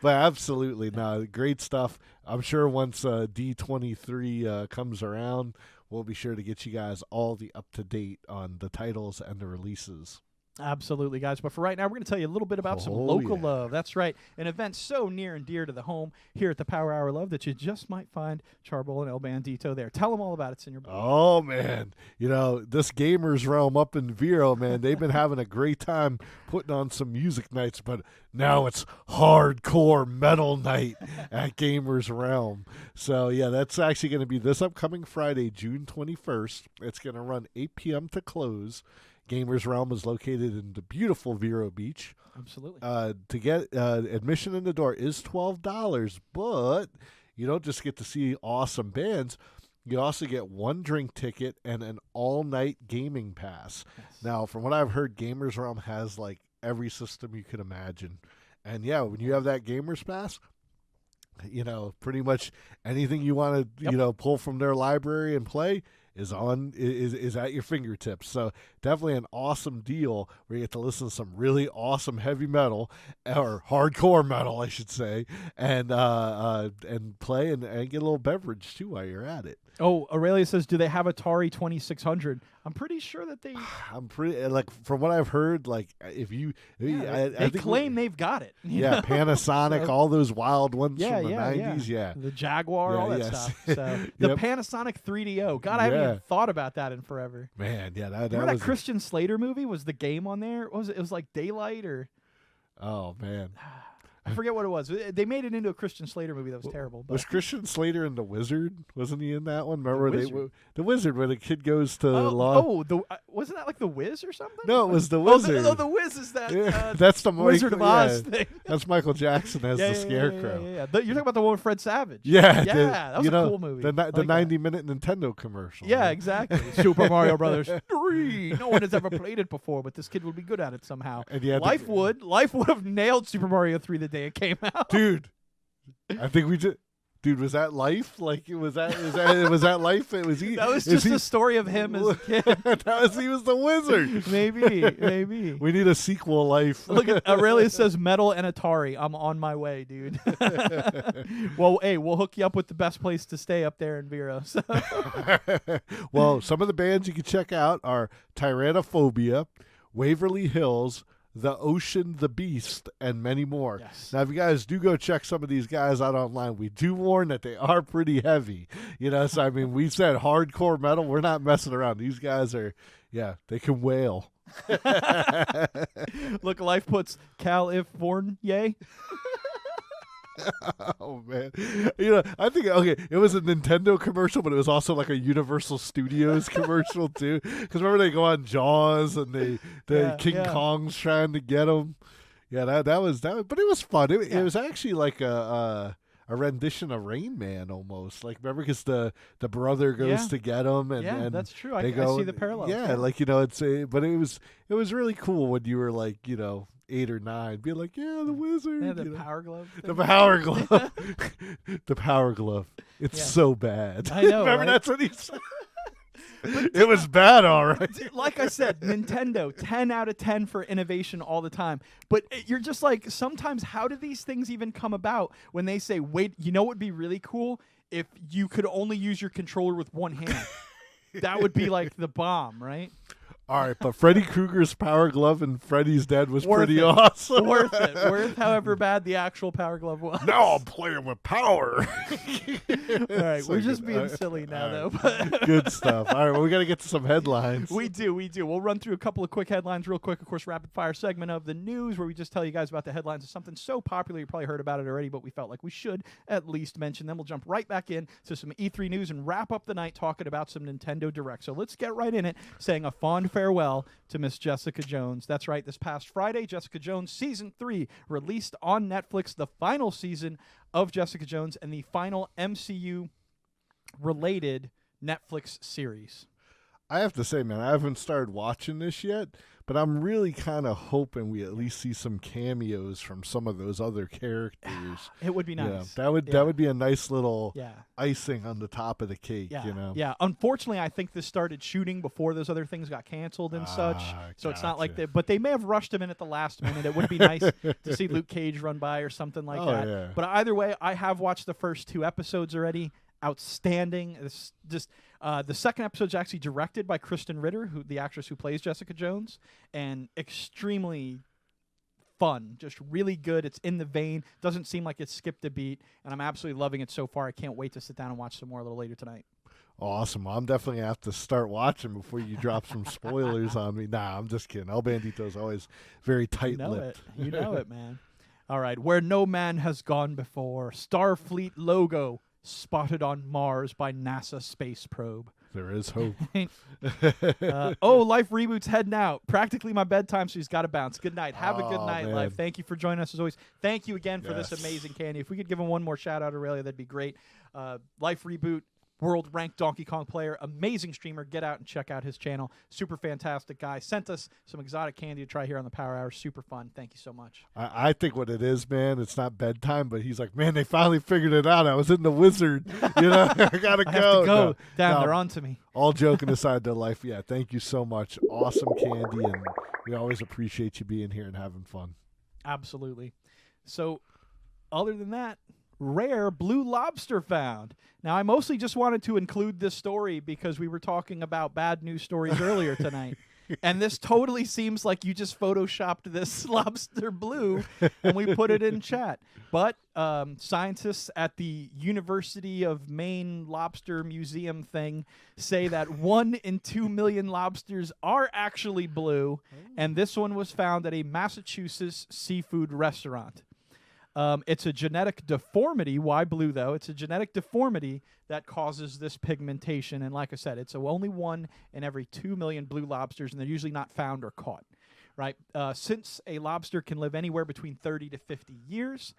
But absolutely, no, great stuff. I'm sure once D23 comes around, we'll be sure to get you guys all the up-to-date on the titles and the releases. Absolutely, guys. But for right now, we're going to tell you a little bit about some local love. That's right. An event so near and dear to the home here at the Power Hour Love that you just might find Charboil and El Bandito there. Tell them all about it, Senior Boy. Oh, man. This Gamers Realm up in Vero, man, they've been having a great time putting on some music nights, but now it's hardcore metal night at Gamers Realm. So, yeah, that's actually going to be this upcoming Friday, June 21st. It's going to run 8 p.m. to close. Gamers Realm is located in the beautiful Vero Beach. Absolutely. To get admission in the door is $12, but you don't just get to see awesome bands. You also get one drink ticket and an all-night gaming pass. Yes. Now, from what I've heard, Gamers Realm has like every system you could imagine. And yeah, when you have that Gamers Pass, pretty much anything you want to, pull from their library and play is at your fingertips. So definitely an awesome deal where you get to listen to some really awesome heavy metal, or hardcore metal, I should say, and play and get a little beverage too while you're at it. Oh, Aurelia says, do they have Atari 2600? I'm pretty sure that they... I'm pretty, from what I've heard, if you... they claim they've got it. Yeah, Panasonic, all those wild ones from the 90s, yeah. The Jaguar, all that stuff. So, the Panasonic 3DO. God, I haven't even thought about that in forever. Man, yeah. Remember that Christian Slater movie? Was the game on there? What was it? It was like Daylight or... Oh, man. I forget what it was. They made it into a Christian Slater movie that was terrible. But. Was Christian Slater in The Wizard? Wasn't he in that one? Remember The Wizard when a kid goes to law? wasn't that like the Wiz or something? No, it was the Oh, Wizard. the Wiz is that. That's the Wizard of Oz thing. That's Michael Jackson as Yeah, the Scarecrow. Yeah. You're talking about the one with Fred Savage. Yeah, that was a cool movie. The I like 90-minute Nintendo commercial. Yeah, exactly. Super Mario Brothers 3. No one has ever played it before, but this kid would be good at it somehow. And yeah, Life would have nailed Super Mario 3 the day it came out. Dude, I think we just. Dude, was that Life? Like, was that Life? It was he. That was just the story of him as a kid. He was the wizard. Maybe. We need a sequel, Life. Look, Aurelia says Metal and Atari. I'm on my way, dude. Well, hey, we'll hook you up with the best place to stay up there in Vero. So. Well, some of the bands you can check out are Tyrannophobia, Waverly Hills, The Ocean, The Beast, and many more. Yes. Now, if you guys do go check some of these guys out online, we do warn that they are pretty heavy. So I mean, we said hardcore metal. We're not messing around. These guys are, they can wail. Look, Life puts California. Oh man, I think it was a Nintendo commercial, but it was also like a Universal Studios commercial too. Because remember they go on Jaws and King Kong's trying to get them. Yeah, that was, but it was fun. It was actually like a rendition of Rain Man almost. Like remember because the brother goes to get him and that's true. I see the parallels. Yeah, but it was really cool when you were like 8 or 9, be like, the wizard. Yeah, the power glove. The power glove. The power glove. It's so bad. I know. Remember right? that's what he said. It was bad, all right. Like I said, Nintendo, 10 out of 10 for innovation all the time. But you're just like, sometimes how do these things even come about when they say, wait, what would be really cool if you could only use your controller with one hand? That would be like the bomb, right? All right, but Freddy Krueger's power glove and Freddy's Dead was pretty it. awesome. Worth it. Worth however bad the actual power glove was. Now I'm playing with power. All right, we're just being silly now, though. Good stuff. All right, well, we got to get to some headlines. We do. We'll run through a couple of quick headlines real quick. Of course, rapid fire segment of the news where we just tell you guys about the headlines of something so popular you probably heard about it already, but we felt like we should at least mention them. We'll jump right back in to some E3 news and wrap up the night talking about some Nintendo Direct. So let's get right in it, saying a fond farewell to Miss Jessica Jones. That's right. This past Friday, Jessica Jones Season 3 released on Netflix, the final season of Jessica Jones and the final MCU-related Netflix series. I have to say, man, I haven't started watching this yet, but I'm really kind of hoping we at least see some cameos from some of those other characters. It would be nice. That would be a nice little icing on the top of the cake. Yeah. Unfortunately, I think this started shooting before those other things got canceled and such. So it's not like but they may have rushed him in at the last minute. It would be nice to see Luke Cage run by or something like that. Yeah. But either way, I have watched the first 2 episodes already. Outstanding. It's just the second episode is actually directed by Kristen Ritter, the actress who plays Jessica Jones, and extremely fun. Just really good. It's in the vein. Doesn't seem like it's skipped a beat, and I'm absolutely loving it so far. I can't wait to sit down and watch some more a little later tonight. Awesome. I'm definitely going to have to start watching before you drop some spoilers on me. Nah, I'm just kidding. El Bandito's always very tight-lipped. You know it, man. All right. Where no man has gone before. Starfleet logo spotted on Mars by NASA space probe. There is hope. LifeReboot's heading out. Practically my bedtime, so he's got to bounce. Good night. Have a good night, man. Life. Thank you for joining us as always. Thank you again for this amazing candy. If we could give him one more shout out, Aurelia, that'd be great. LifeReboot, world-ranked Donkey Kong player, amazing streamer. Get out and check out his channel. Super fantastic guy. Sent us some exotic candy to try here on the Power Hour. Super fun. Thank you so much. I think what it is, man, it's not bedtime, but he's like, man, they finally figured it out. I was in the wizard. I gotta go. I have to go. No, Damn, they're on to me. All joking aside, though, Life, thank you so much. Awesome candy, and we always appreciate you being here and having fun. Absolutely. So, other than that, rare blue lobster found. Now, I mostly just wanted to include this story because we were talking about bad news stories earlier tonight. And this totally seems like you just photoshopped this lobster blue and we put it in chat. But scientists at the University of Maine Lobster Museum thing say that 1 in 2 million lobsters are actually blue. And this one was found at a Massachusetts seafood restaurant. It's a genetic deformity. Why blue, though? It's a genetic deformity that causes this pigmentation. And like I said, it's only 1 in every 2 million blue lobsters, and they're usually not found or caught. Right? Since a lobster can live anywhere between 30 to 50 years,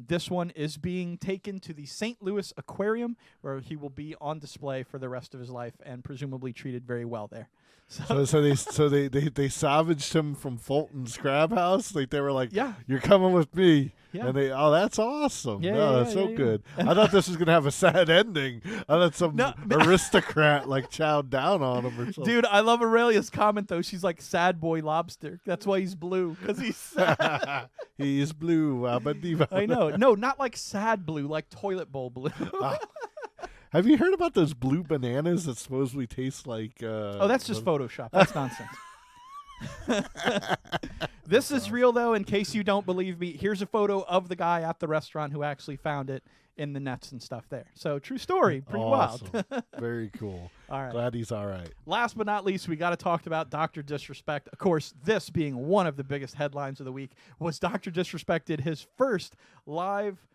this one is being taken to the St. Louis Aquarium, where he will be on display for the rest of his life and presumably treated very well there. So they salvaged him from Fulton's Crab House. Like they were like, yeah, you're coming with me. Yeah. And that's awesome. Yeah, no, yeah, that's so yeah. good. I thought this was gonna have a sad ending. I thought some aristocrat like chowed down on him or something. Dude, I love Aurelia's comment though. She's like, sad boy lobster. That's why he's blue, because he's sad. He is blue. I know. No, not like sad blue, like toilet bowl blue. Have you heard about those blue bananas that supposedly taste like... oh, that's just Photoshop. That's nonsense. This is real, though, in case you don't believe me. Here's a photo of the guy at the restaurant who actually found it in the nets and stuff there. So, true story. Pretty wild. Very cool. All right. Glad he's all right. Last but not least, we got to talk about Dr. Disrespect. Of course, this being one of the biggest headlines of the week was Dr. Disrespect did his first live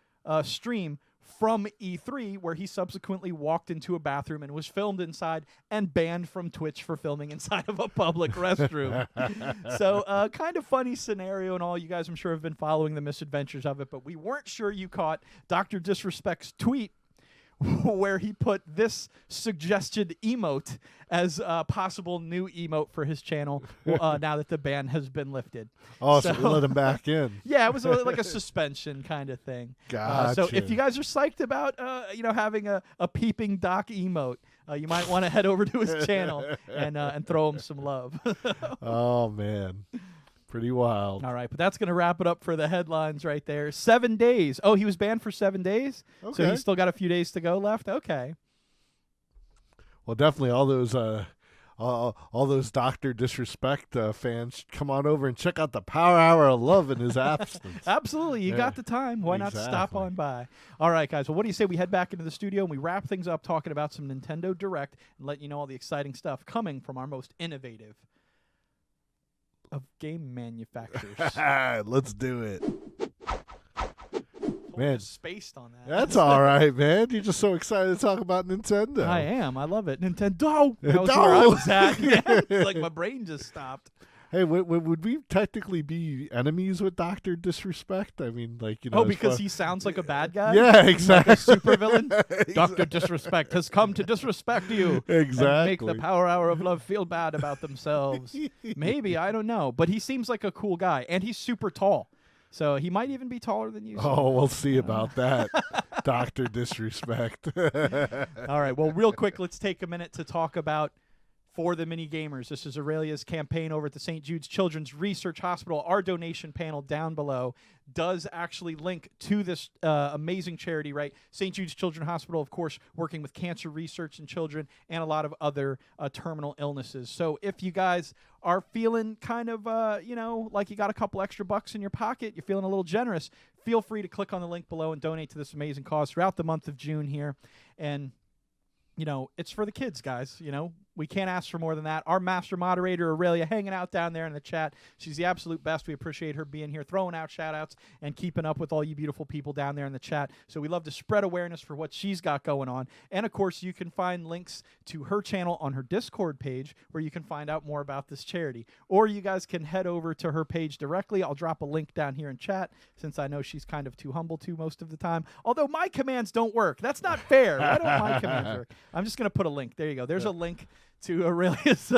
stream from E3, where he subsequently walked into a bathroom and was filmed inside and banned from Twitch for filming inside of a public restroom. So kind of funny scenario and all. You guys, I'm sure, have been following the misadventures of it, but we weren't sure you caught Dr. Disrespect's tweet where he put this suggested emote as a possible new emote for his channel now that the ban has been lifted. Oh, so we let him back in. Yeah, it was like a suspension kind of thing. Gotcha. So if you guys are psyched about having a peeping Doc emote, you might want to head over to his channel and throw him some love. Oh, man. Pretty wild. All right, but that's going to wrap it up for the headlines right there. 7 days. Oh, he was banned for 7 days? Okay. So he's still got a few days to go left? Okay. Well, definitely all those Dr. Disrespect fans, come on over and check out the Power Hour of Love in his absence. Absolutely. You got the time. Why not stop on by? All right, guys. Well, what do you say we head back into the studio and we wrap things up talking about some Nintendo Direct and let you know all the exciting stuff coming from our most innovative of game manufacturers. Let's do it. Man, spaced on that. That's all right, man. You're just so excited to talk about Nintendo. I am. I love it. Nintendo. That was where I was at. It's like my brain just stopped. Hey, would we technically be enemies with Dr. Disrespect? I mean, like, you know. Oh, because he sounds like a bad guy? Yeah, exactly. Like a supervillain? Dr. Disrespect has come to disrespect you. Exactly. And make the Power Hour of Love feel bad about themselves. Maybe, I don't know. But he seems like a cool guy. And he's super tall. So he might even be taller than you. Oh, we'll see about that. Dr. Disrespect. All right. Well, real quick, let's take a minute to talk about For the Mini Gamers. This is Aurelia's campaign over at the St. Jude's Children's Research Hospital. Our donation panel down below does actually link to this amazing charity, right? St. Jude's Children's Hospital, of course, working with cancer research in children and a lot of other terminal illnesses. So if you guys are feeling kind of, like you got a couple extra bucks in your pocket, you're feeling a little generous, feel free to click on the link below and donate to this amazing cause throughout the month of June here. And it's for the kids, guys. We can't ask for more than that. Our master moderator, Aurelia, hanging out down there in the chat. She's the absolute best. We appreciate her being here, throwing out shout-outs, and keeping up with all you beautiful people down there in the chat. So we love to spread awareness for what she's got going on. And, of course, you can find links to her channel on her Discord page where you can find out more about this charity. Or you guys can head over to her page directly. I'll drop a link down here in chat since I know she's kind of too humble to most of the time. Although my commands don't work. That's not fair. Why don't my commands work? I'm just going to put a link. There you go. There's a link to Aurelia's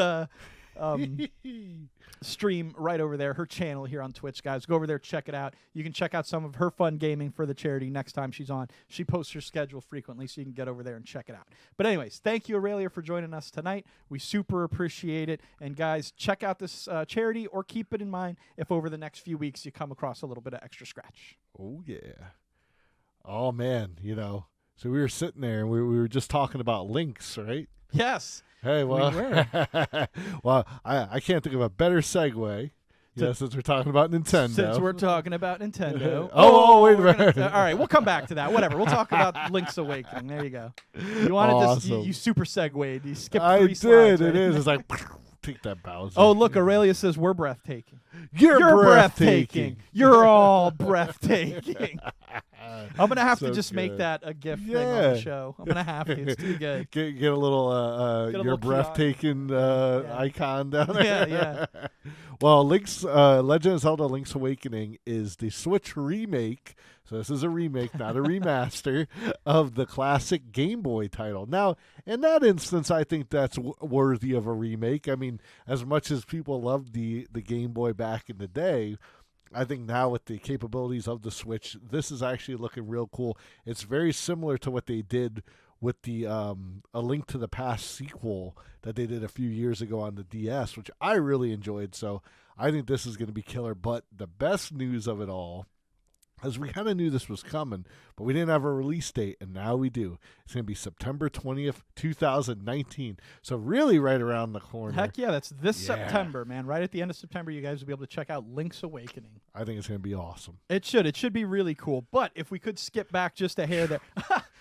stream right over there, her channel here on Twitch, guys. Go over there, check it out. You can check out some of her fun gaming for the charity next time she's on. She posts her schedule frequently, so you can get over there and check it out. But anyways, thank you, Aurelia, for joining us tonight. We super appreciate it. And guys, check out this charity, or keep it in mind if over the next few weeks you come across a little bit of extra scratch. Oh, yeah. Oh, man, so we were sitting there, and we were just talking about links, right? Yes. Hey, well, well, I can't think of a better segue. Since we're talking about Nintendo. Since we're talking about Nintendo. Wait a minute. All right, we'll come back to that. Whatever. We'll talk about Link's Awakening. There you go. You wanted awesome. this. You super segued. You skipped I three did. slides. It right? is. It's like Take that, Bowser. Oh, look, Aurelia says we're breathtaking. You're breathtaking. You're all breathtaking. I'm going to have to So just make good. that a GIF thing on the show. I'm going to have to. It's too good. Get a little Get a your little breathtaking icon down there. Yeah. Well, Legend of Zelda: Link's Awakening is the Switch remake. So this is a remake, not a remaster, of the classic Game Boy title. Now, in that instance, I think that's worthy of a remake. I mean, as much as people loved the Game Boy back in the day, I think now with the capabilities of the Switch, this is actually looking real cool. It's very similar to what they did with the A Link to the Past sequel that they did a few years ago on the DS, which I really enjoyed. So I think this is going to be killer. But the best news of it all, as we kind of knew this was coming, but we didn't have a release date, and now we do. It's going to be September 20th, 2019. So really right around the corner. Heck yeah, that's this September, man. Right at the end of September, you guys will be able to check out Link's Awakening. I think it's going to be awesome. It should. It should be really cool. But if we could skip back just a hair there.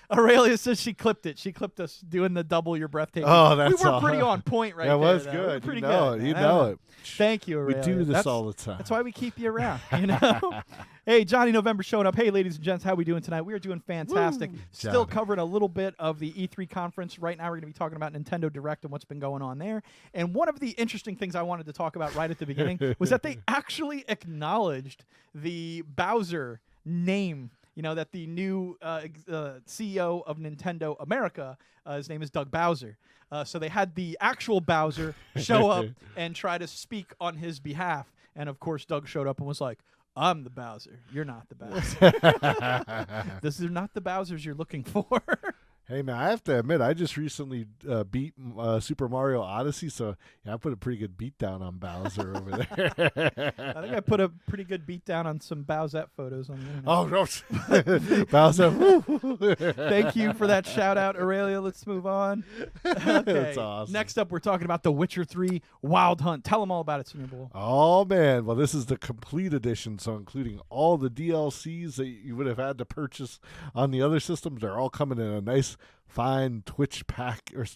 Aurelia says she clipped it. She clipped us doing the double your breathtaking. Oh, that's We were pretty on point right there. That was though. good. Pretty you know good. it. You man. know it. Thank you, Aurelia. We do this all the time. That's why we keep you around, you know? Hey, Johnny November showing up. Hey, ladies and gents, how we doing tonight? We are doing fantastic. Woo, Still Johnny. covering a little bit of the E3 conference. Right now we're going to be talking about Nintendo Direct and what's been going on there. And one of the interesting things I wanted to talk about right at the beginning was that they actually acknowledged the Bowser name. You know, that the new CEO of Nintendo America, his name is Doug Bowser. So they had the actual Bowser show up and try to speak on his behalf. And, of course, Doug showed up and was like, I'm the Bowser. You're not the Bowser. This is not the Bowsers you're looking for. Hey, man, I have to admit, I just recently beat Super Mario Odyssey, so yeah, I put a pretty good beat down on Bowser over there. I think I put a pretty good beat down on some Bowsette photos on the internet. Oh, no. Bowser. Thank you for that shout out, Aurelia. Let's move on. Okay. That's awesome. Next up, we're talking about The Witcher 3 Wild Hunt. Tell them all about it, Senior Bull. Oh, man. Well, this is the complete edition, so including all the DLCs that you would have had to purchase on the other systems, they're all coming in a nice, fine Switch package.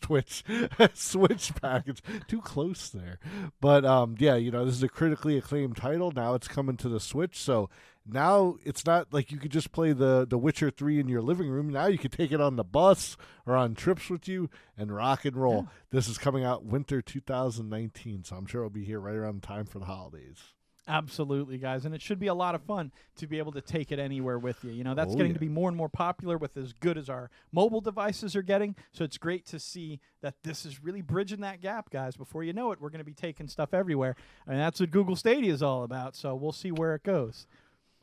Too close there. But, yeah, you know, this is a critically acclaimed title. Now it's coming to the Switch, so now it's not like you could just play the Witcher 3 in your living room. Now you could take it on the bus or on trips with you and rock and roll. Yeah. This is coming out winter 2019, so I'm sure it'll be here right around time for the holidays. Absolutely, guys. And it should be a lot of fun to be able to take it anywhere with you. You know, that's getting to be more and more popular with as good as our mobile devices are getting. So it's great to see that this is really bridging that gap, guys. Before you know it, we're going to be taking stuff everywhere. And that's what Google Stadia is all about. So we'll see where it goes.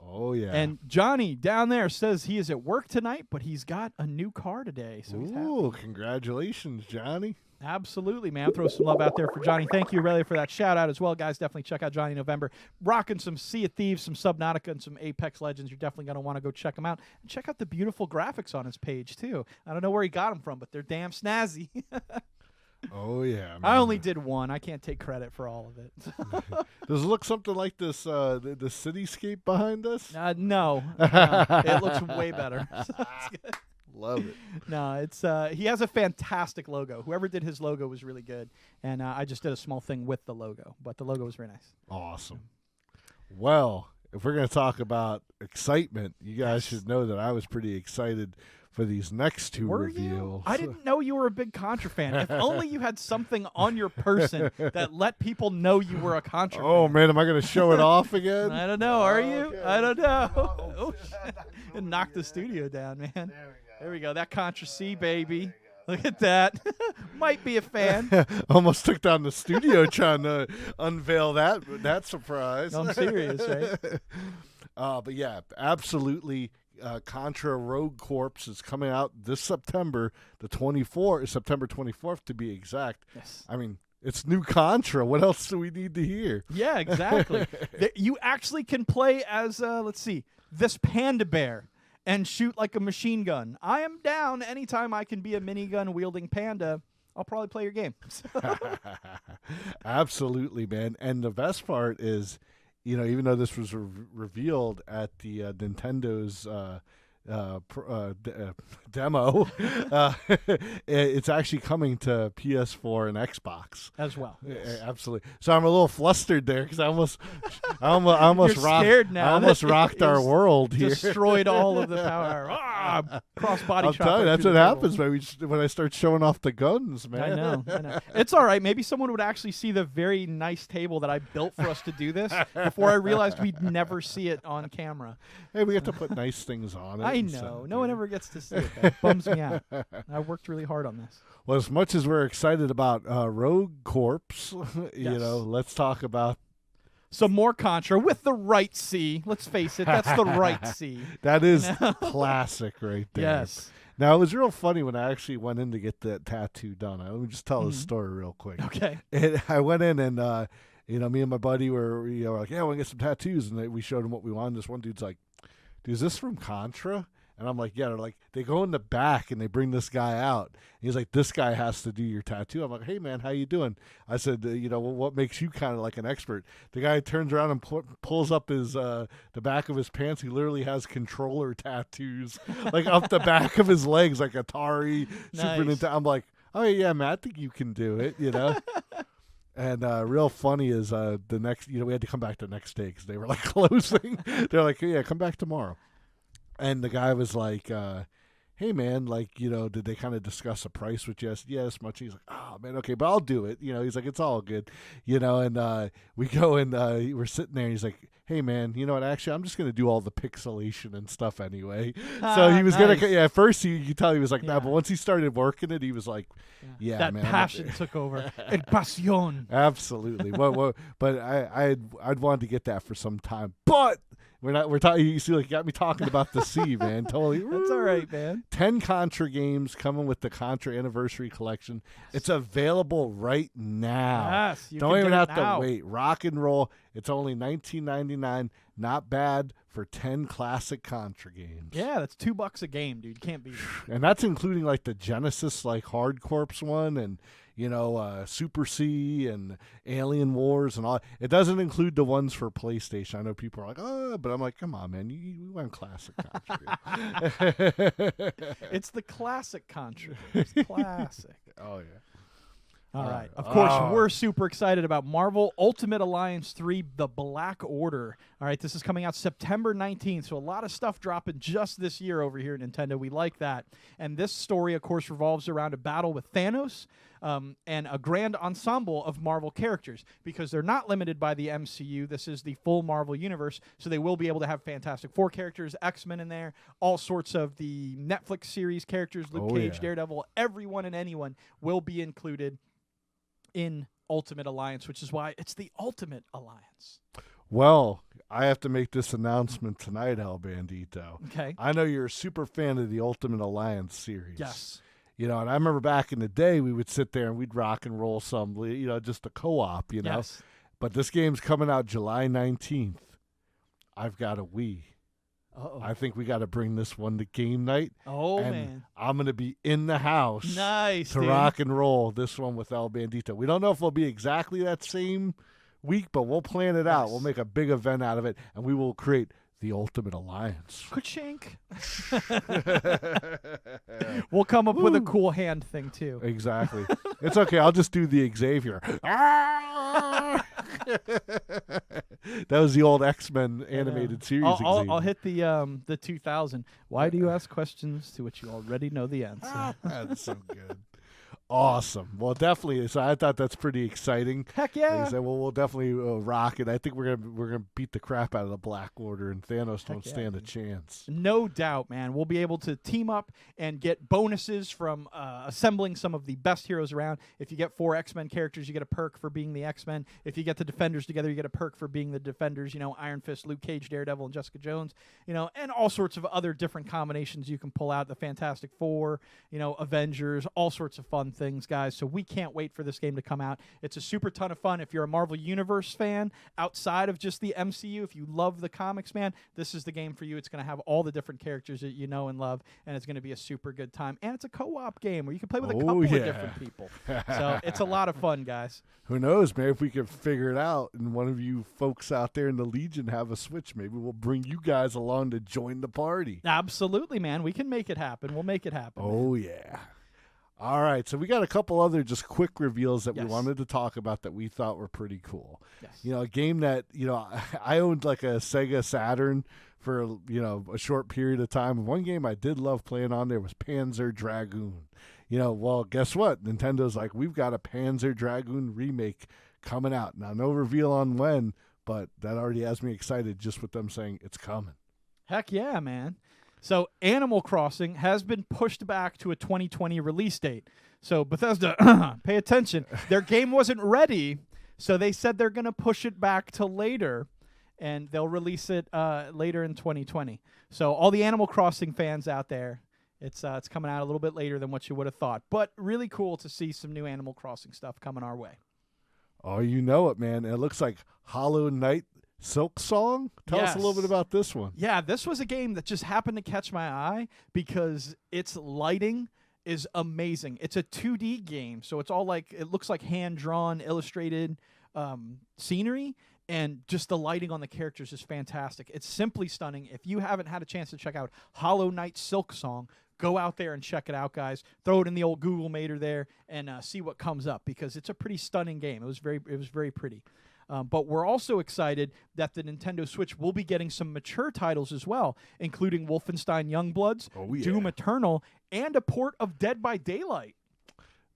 Oh, yeah. And Johnny down there says he is at work tonight, but he's got a new car today. So he's happy. Congratulations, Johnny. Absolutely, man. Throw some love out there for Johnny. Thank you, Aurelia, for that shout-out as well, guys. Definitely check out Johnny November. Rocking some Sea of Thieves, some Subnautica, and some Apex Legends. You're definitely going to want to go check them out. And check out the beautiful graphics on his page, too. I don't know where he got them from, but they're damn snazzy. Oh, yeah. Man. I only did one. I can't take credit for all of it. Does it look something like this, the cityscape behind us? No. It looks way better. Love it. No, it's he has a fantastic logo. Whoever did his logo was really good, and I just did a small thing with the logo, but the logo was very nice. Awesome. Well, if we're going to talk about excitement, you guys should know that I was pretty excited for these next two reveals. I didn't know you were a big Contra fan. If only you had something on your person that let people know you were a Contra fan. Oh, man, am I going to show it off again? I don't know. Are you? Okay. I don't know. Oh, it knocked the studio down, man. There we go. That Contra C, baby. Look at that. Might be a fan. Almost took down the studio trying to unveil that surprise. No, I'm serious, right? But yeah, absolutely. Contra Rogue Corps is coming out this September, September 24th to be exact. Yes. I mean, it's new Contra. What else do we need to hear? Yeah, exactly. You actually can play as, let's see, this panda bear and shoot like a machine gun. I am down anytime I can be a minigun wielding panda. I'll probably play your game. Absolutely, man. And the best part is, you know, even though this was revealed at the Nintendo's demo. It's actually coming to PS4 and Xbox as well. Yes. Absolutely. So I'm a little flustered there because I almost rocked our world here. Destroyed all of the power. Cross body. I'll tell you, that's what happens when I start showing off the guns, man. I know. It's all right. Maybe someone would actually see the very nice table that I built for us to do this before I realized we'd never see it on camera. Hey, we get to put nice things on it. I know. No one ever gets to see it. That bums me out. I worked really hard on this. Well, as much as we're excited about Rogue Corps, let's talk about some more Contra with the right C. Let's face it, that's the right C. That is classic right there. Yes. Now, it was real funny when I actually went in to get that tattoo done. Let me just tell the story real quick. Okay. And I went in and, me and my buddy were like, yeah, I want to get some tattoos. And we showed him what we wanted. This one dude's like, dude, is this from Contra? And I'm like, yeah. They're like, they go in the back and they bring this guy out. And he's like, this guy has to do your tattoo. I'm like, hey, man, how you doing? I said, what makes you kind of like an expert? The guy turns around and pulls up his the back of his pants. He literally has controller tattoos like up the back of his legs, like Atari, Super Nintendo. I'm like, oh, yeah, man, I think you can do it, And real funny is the next, we had to come back the next day because they were like closing. They're like, yeah, come back tomorrow. And the guy was like, hey, man, like, did they kind of discuss a price with you? I said, yeah, this much. He's like, oh, man, okay, but I'll do it. He's like, it's all good, and we go and we're sitting there. And he's like, hey, man, you know what? Actually, I'm just going to do all the pixelation and stuff anyway. So he was going to, at first you could tell he was like, nah, but once he started working it, he was like, yeah, that man. That passion took over. El pasión. Absolutely. But I'd wanted to get that for some time. But we're talking, you see, like, you got me talking about the C, man. Totally. That's all right, man. 10 Contra games coming with the Contra Anniversary Collection. It's available right now. Yes, you don't even have now. to wait. Rock and roll. It's only $19.99. Not bad for 10 classic Contra games. Yeah, that's $2 a game, dude. You can't beat it. And that's including like the Genesis, like Hard Corps one, and Super C and Alien Wars and all. It doesn't include the ones for PlayStation. I know people are like, oh, but I'm like, come on, man, you went classic Contra. It's the classic Contra. It's classic. Oh yeah. All right. Of course, we're super excited about Marvel Ultimate Alliance 3, The Black Order. All right, this is coming out September 19th, so a lot of stuff dropping just this year over here at Nintendo. We like that. And this story, of course, revolves around a battle with Thanos and a grand ensemble of Marvel characters, because they're not limited by the MCU. This is the full Marvel universe, so they will be able to have Fantastic Four characters, X-Men in there, all sorts of the Netflix series characters, Luke Cage, Daredevil, everyone and anyone will be included in Ultimate Alliance, which is why it's the Ultimate Alliance. Well, I have to make this announcement tonight, El Bandito. Okay. I know you're a super fan of the Ultimate Alliance series. Yes. And I remember back in the day, we would sit there and we'd rock and roll some, just a co-op, Yes. But this game's coming out July 19th. I've got a Wii. Uh-oh. I think we got to bring this one to game night. Oh, and man. I'm going to be in the house to dude. rock and roll this one with El Bandito. We don't know if it'll be exactly that same week, but we'll plan it out. We'll make a big event out of it, and we will create the Ultimate Alliance. Ka-chink. We'll come up with a cool hand thing, too. Exactly. It's okay. I'll just do the Xavier. That was the old X-Men animated series. I'll hit the 2000. Why do you ask questions to which you already know the answer? That's so good. Awesome. Well, definitely. So I thought that's pretty exciting. Heck yeah. Like I said, well, we'll definitely rock it. I think we're gonna beat the crap out of the Black Order, and Thanos don't stand a chance. No doubt, man. We'll be able to team up and get bonuses from assembling some of the best heroes around. If you get 4 X-Men characters, you get a perk for being the X-Men. If you get the Defenders together, you get a perk for being the Defenders. Iron Fist, Luke Cage, Daredevil, and Jessica Jones. And all sorts of other different combinations you can pull out. The Fantastic Four, Avengers, all sorts of fun things, guys. So we can't wait for this game to come out. It's a super ton of fun. If you're a Marvel Universe fan, outside of just the MCU, if you love the comics, man, this is the game for you. It's going to have all the different characters that you know and love, and it's going to be a super good time. And it's a co-op game where you can play with a couple of different people. So it's a lot of fun, guys. Who knows, man? If we could figure it out and one of you folks out there in the Legion have a Switch, maybe we'll bring you guys along to join the party. Absolutely, man. We can make it happen. We'll make it happen. Oh, yeah. All right, so we got a couple other just quick reveals that we wanted to talk about that we thought were pretty cool. Yes. You know, a game that, you know, I owned like a Sega Saturn for, you know, a short period of time. One game I did love playing on there was Panzer Dragoon. You know, well, guess what? Nintendo's like, we've got a Panzer Dragoon remake coming out. Now, no reveal on when, but that already has me excited just with them saying it's coming. Heck yeah, man. So Animal Crossing has been pushed back to a 2020 release date. So Bethesda, pay attention. Their game wasn't ready, so they said they're going to push it back to later, and they'll release it later in 2020. So all the Animal Crossing fans out there, it's coming out a little bit later than what you would have thought. But really cool to see some new Animal Crossing stuff coming our way. Oh, you know it, man. It looks like Hollow Knight Silk Song? Tell us a little bit about this one. Yeah, this was a game that just happened to catch my eye because its lighting is amazing. It's a 2D game, so it's all like, it looks like hand-drawn, illustrated scenery, and just the lighting on the characters is fantastic. It's simply stunning. If you haven't had a chance to check out Hollow Knight Silk Song, go out there and check it out, guys. Throw it in the old Google Mater there and see what comes up because it's a pretty stunning game. It was very pretty. But we're also excited that the Nintendo Switch will be getting some mature titles as well, including Wolfenstein Youngbloods, Doom Eternal, and a port of Dead by Daylight.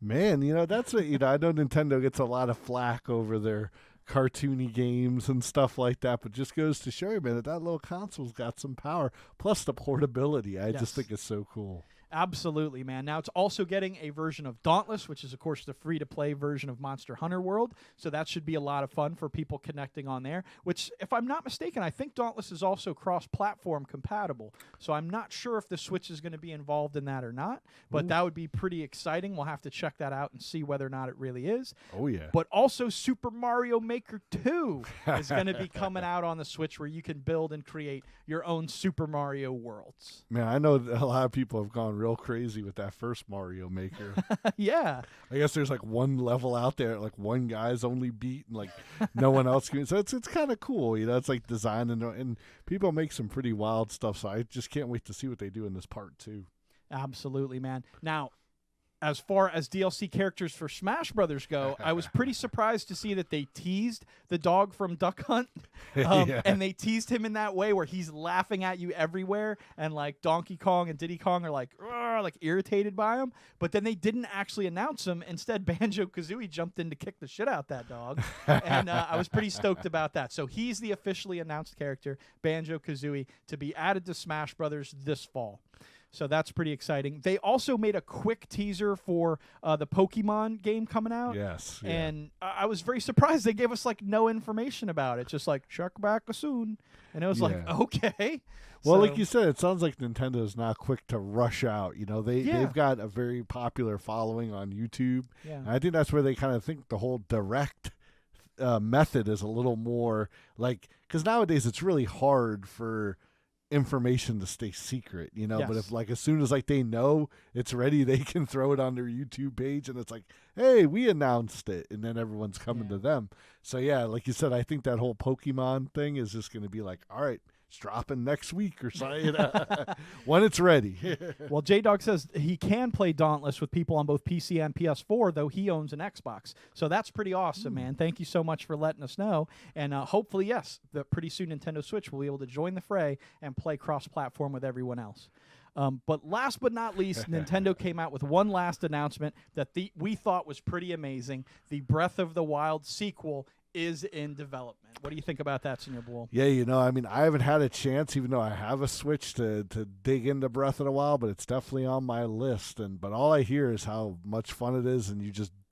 Man, you know, that's what, you know, I know Nintendo gets a lot of flack over their cartoony games and stuff like that, but just goes to show you, man, that little console's got some power. Plus the portability. I just think it's so cool. Absolutely, man. Now, it's also getting a version of Dauntless, which is, of course, the free-to-play version of Monster Hunter World. So that should be a lot of fun for people connecting on there, which, if I'm not mistaken, I think Dauntless is also cross-platform compatible. So I'm not sure if the Switch is going to be involved in that or not, but that would be pretty exciting. We'll have to check that out and see whether or not it really is. Oh, yeah. But also Super Mario Maker 2 is going to be coming out on the Switch where you can build and create your own Super Mario worlds. Man, I know a lot of people have gone real crazy with that first Mario Maker. Yeah. I guess there's like one level out there, like one guy's only beat, and like no one else can. So it's kind of cool, you know. It's like design and people make some pretty wild stuff. So I just can't wait to see what they do in this part 2. Absolutely, man. Now, as far as DLC characters for Smash Brothers go, I was pretty surprised to see that they teased the dog from Duck Hunt, and they teased him in that way where he's laughing at you everywhere, and like Donkey Kong and Diddy Kong are like irritated by him. But then they didn't actually announce him. Instead, Banjo-Kazooie jumped in to kick the shit out that dog, and I was pretty stoked about that. So he's the officially announced character, Banjo-Kazooie, to be added to Smash Brothers this fall. So that's pretty exciting. They also made a quick teaser for the Pokemon game coming out. Yes. Yeah. And I was very surprised. They gave us like no information about it. Just like, check back soon. And it was like, okay. Well, like you said, it sounds like Nintendo's not quick to rush out. You know, they've got a very popular following on YouTube. Yeah. And I think that's where they kind of think the whole direct method is a little more like, because nowadays it's really hard for information to stay secret, you know. But if like as soon as like they know it's ready, they can throw it on their YouTube page and it's like, hey, we announced it, and then everyone's coming to them. So yeah, like you said, I think that whole Pokemon thing is just going to be like, all right, it's dropping next week or something when it's ready. Well, J-Dog says he can play Dauntless with people on both PC and PS4, though he owns an Xbox. So that's pretty awesome, man. Thank you so much for letting us know. And hopefully, yes, pretty soon Nintendo Switch will be able to join the fray and play cross-platform with everyone else. But last but not least, Nintendo came out with one last announcement that we thought was pretty amazing. The Breath of the Wild sequel is in development. What do you think about that, Senior Bull? Yeah, you know, I mean, I haven't had a chance, even though I have a Switch, to dig into Breath of the Wild, but it's definitely on my list. But all I hear is how much fun it is, and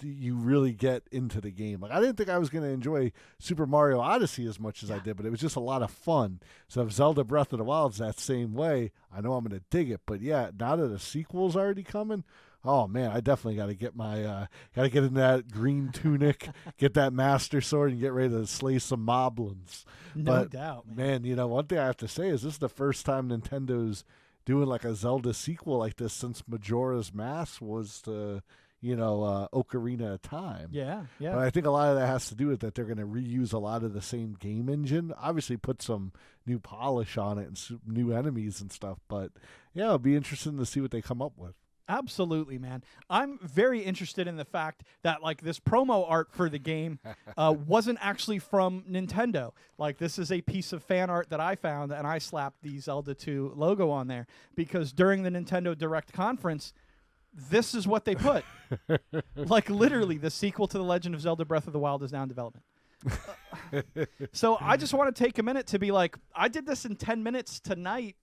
you really get into the game. Like, I didn't think I was going to enjoy Super Mario Odyssey as much as I did, but it was just a lot of fun. So if Zelda Breath of the Wild's that same way, I know I'm going to dig it. But yeah, now that the sequel's already coming, oh man, I definitely got to get my got to get in that green tunic, get that Master Sword, and get ready to slay some moblins. No doubt, man. Man, one thing I have to say is this is the first time Nintendo's doing like a Zelda sequel like this since Majora's Mask was the Ocarina of Time. Yeah. But I think a lot of that has to do with that they're going to reuse a lot of the same game engine. Obviously, put some new polish on it and some new enemies and stuff. But yeah, it'll be interesting to see what they come up with. Absolutely, man. I'm very interested in the fact that like this promo art for the game wasn't actually from Nintendo. Like this is a piece of fan art that I found, and I slapped the Zelda 2 logo on there because during the Nintendo Direct conference, this is what they put. Like literally, the sequel to The Legend of Zelda Breath of the Wild is now in development. So I just want to take a minute to be like, I did this in 10 minutes tonight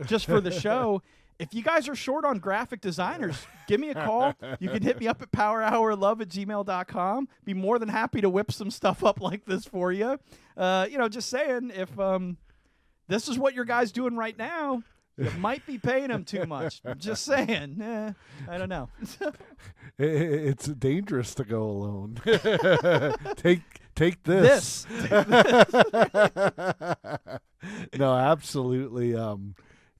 just for the show. If you guys are short on graphic designers, give me a call. You can hit me up at powerhourlove@gmail.com. Be more than happy to whip some stuff up like this for you. Just saying, if this is what your guy's doing right now, you might be paying him too much. I'm just saying. I don't know. It's dangerous to go alone. Take this. No, absolutely.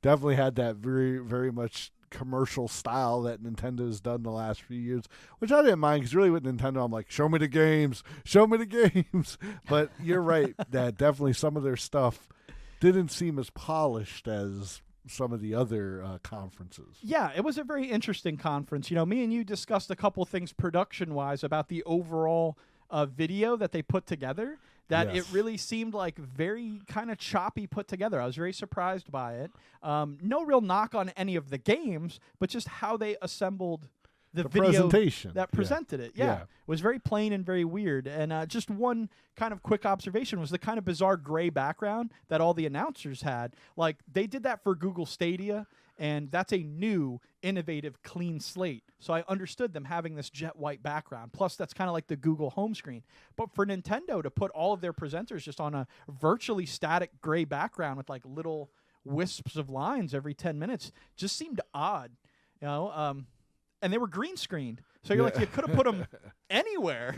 Definitely had that very, very much commercial style that Nintendo's done the last few years, which I didn't mind because really with Nintendo, I'm like, show me the games. But you're right that definitely some of their stuff didn't seem as polished as some of the other conferences. Yeah, it was a very interesting conference. Me and you discussed a couple things production-wise about the overall video that they put together, that Yes. it really seemed like very kind of choppy put together. I was very surprised by it. No real knock on any of the games, but just how they assembled the video presentation that presented it. Yeah. It was very plain and very weird. And just one kind of quick observation was the kind of bizarre gray background that all the announcers had. Like, they did that for Google Stadia, and that's a new, innovative, clean slate. So I understood them having this jet white background. Plus, that's kind of like the Google home screen. But for Nintendo to put all of their presenters just on a virtually static gray background with like little wisps of lines every 10 minutes just seemed odd, and they were green screened. So you're like, you could have put them anywhere.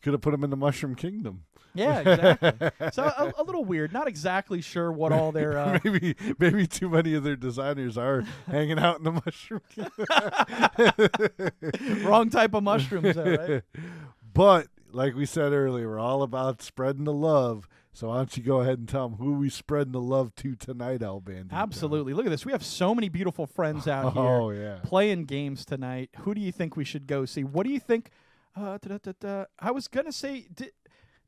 Could have put them in the Mushroom Kingdom. Yeah, exactly. So a little weird. Not exactly sure what all their... Maybe too many of their designers are hanging out in the Mushroom Kingdom. Wrong type of mushrooms, though, right? But, like we said earlier, we're all about spreading the love. So why don't you go ahead and tell them who we spreading the love to tonight, Bandito? Absolutely. Look at this. We have so many beautiful friends out here playing games tonight. Who do you think we should go see? What do you think? I was going to say,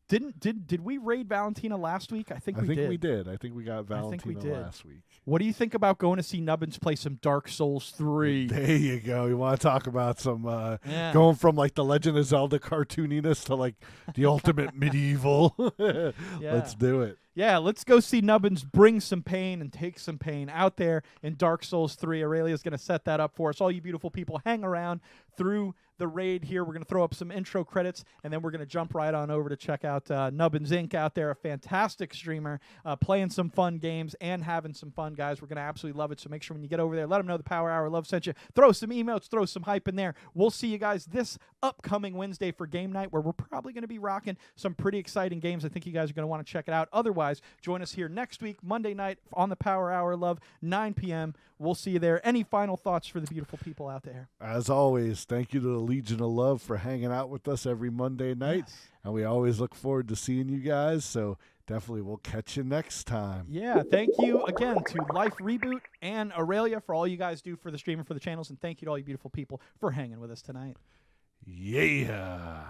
did we raid Valentina last week? I think we did. I think we got Valentina last week. What do you think about going to see Nubbins play some Dark Souls 3? There you go. You want to talk about some going from like the Legend of Zelda cartooniness to like the ultimate medieval. Let's do it. Yeah, let's go see Nubbins bring some pain and take some pain out there in Dark Souls 3. Aurelia's going to set that up for us. All you beautiful people, hang around through the raid here. We're going to throw up some intro credits, and then we're going to jump right on over to check out Nubbins Inc. out there, a fantastic streamer, playing some fun games and having some fun, guys. We're going to absolutely love it, so make sure when you get over there, let them know the Power Hour Love sent you. Throw some emails, throw some hype in there. We'll see you guys this upcoming Wednesday for game night, where we're probably going to be rocking some pretty exciting games. I think you guys are going to want to check it out. Otherwise, join us here next week, Monday night, on the Power Hour Love, 9 p.m. We'll see you there. Any final thoughts for the beautiful people out there? As always, thank you to the Legion of Love for hanging out with us every Monday night. Yes. And we always look forward to seeing you guys. So definitely we'll catch you next time. Yeah, thank you again to LifeReboot and Aurelia for all you guys do for the stream and for the channels. And thank you to all you beautiful people for hanging with us tonight. Yeah.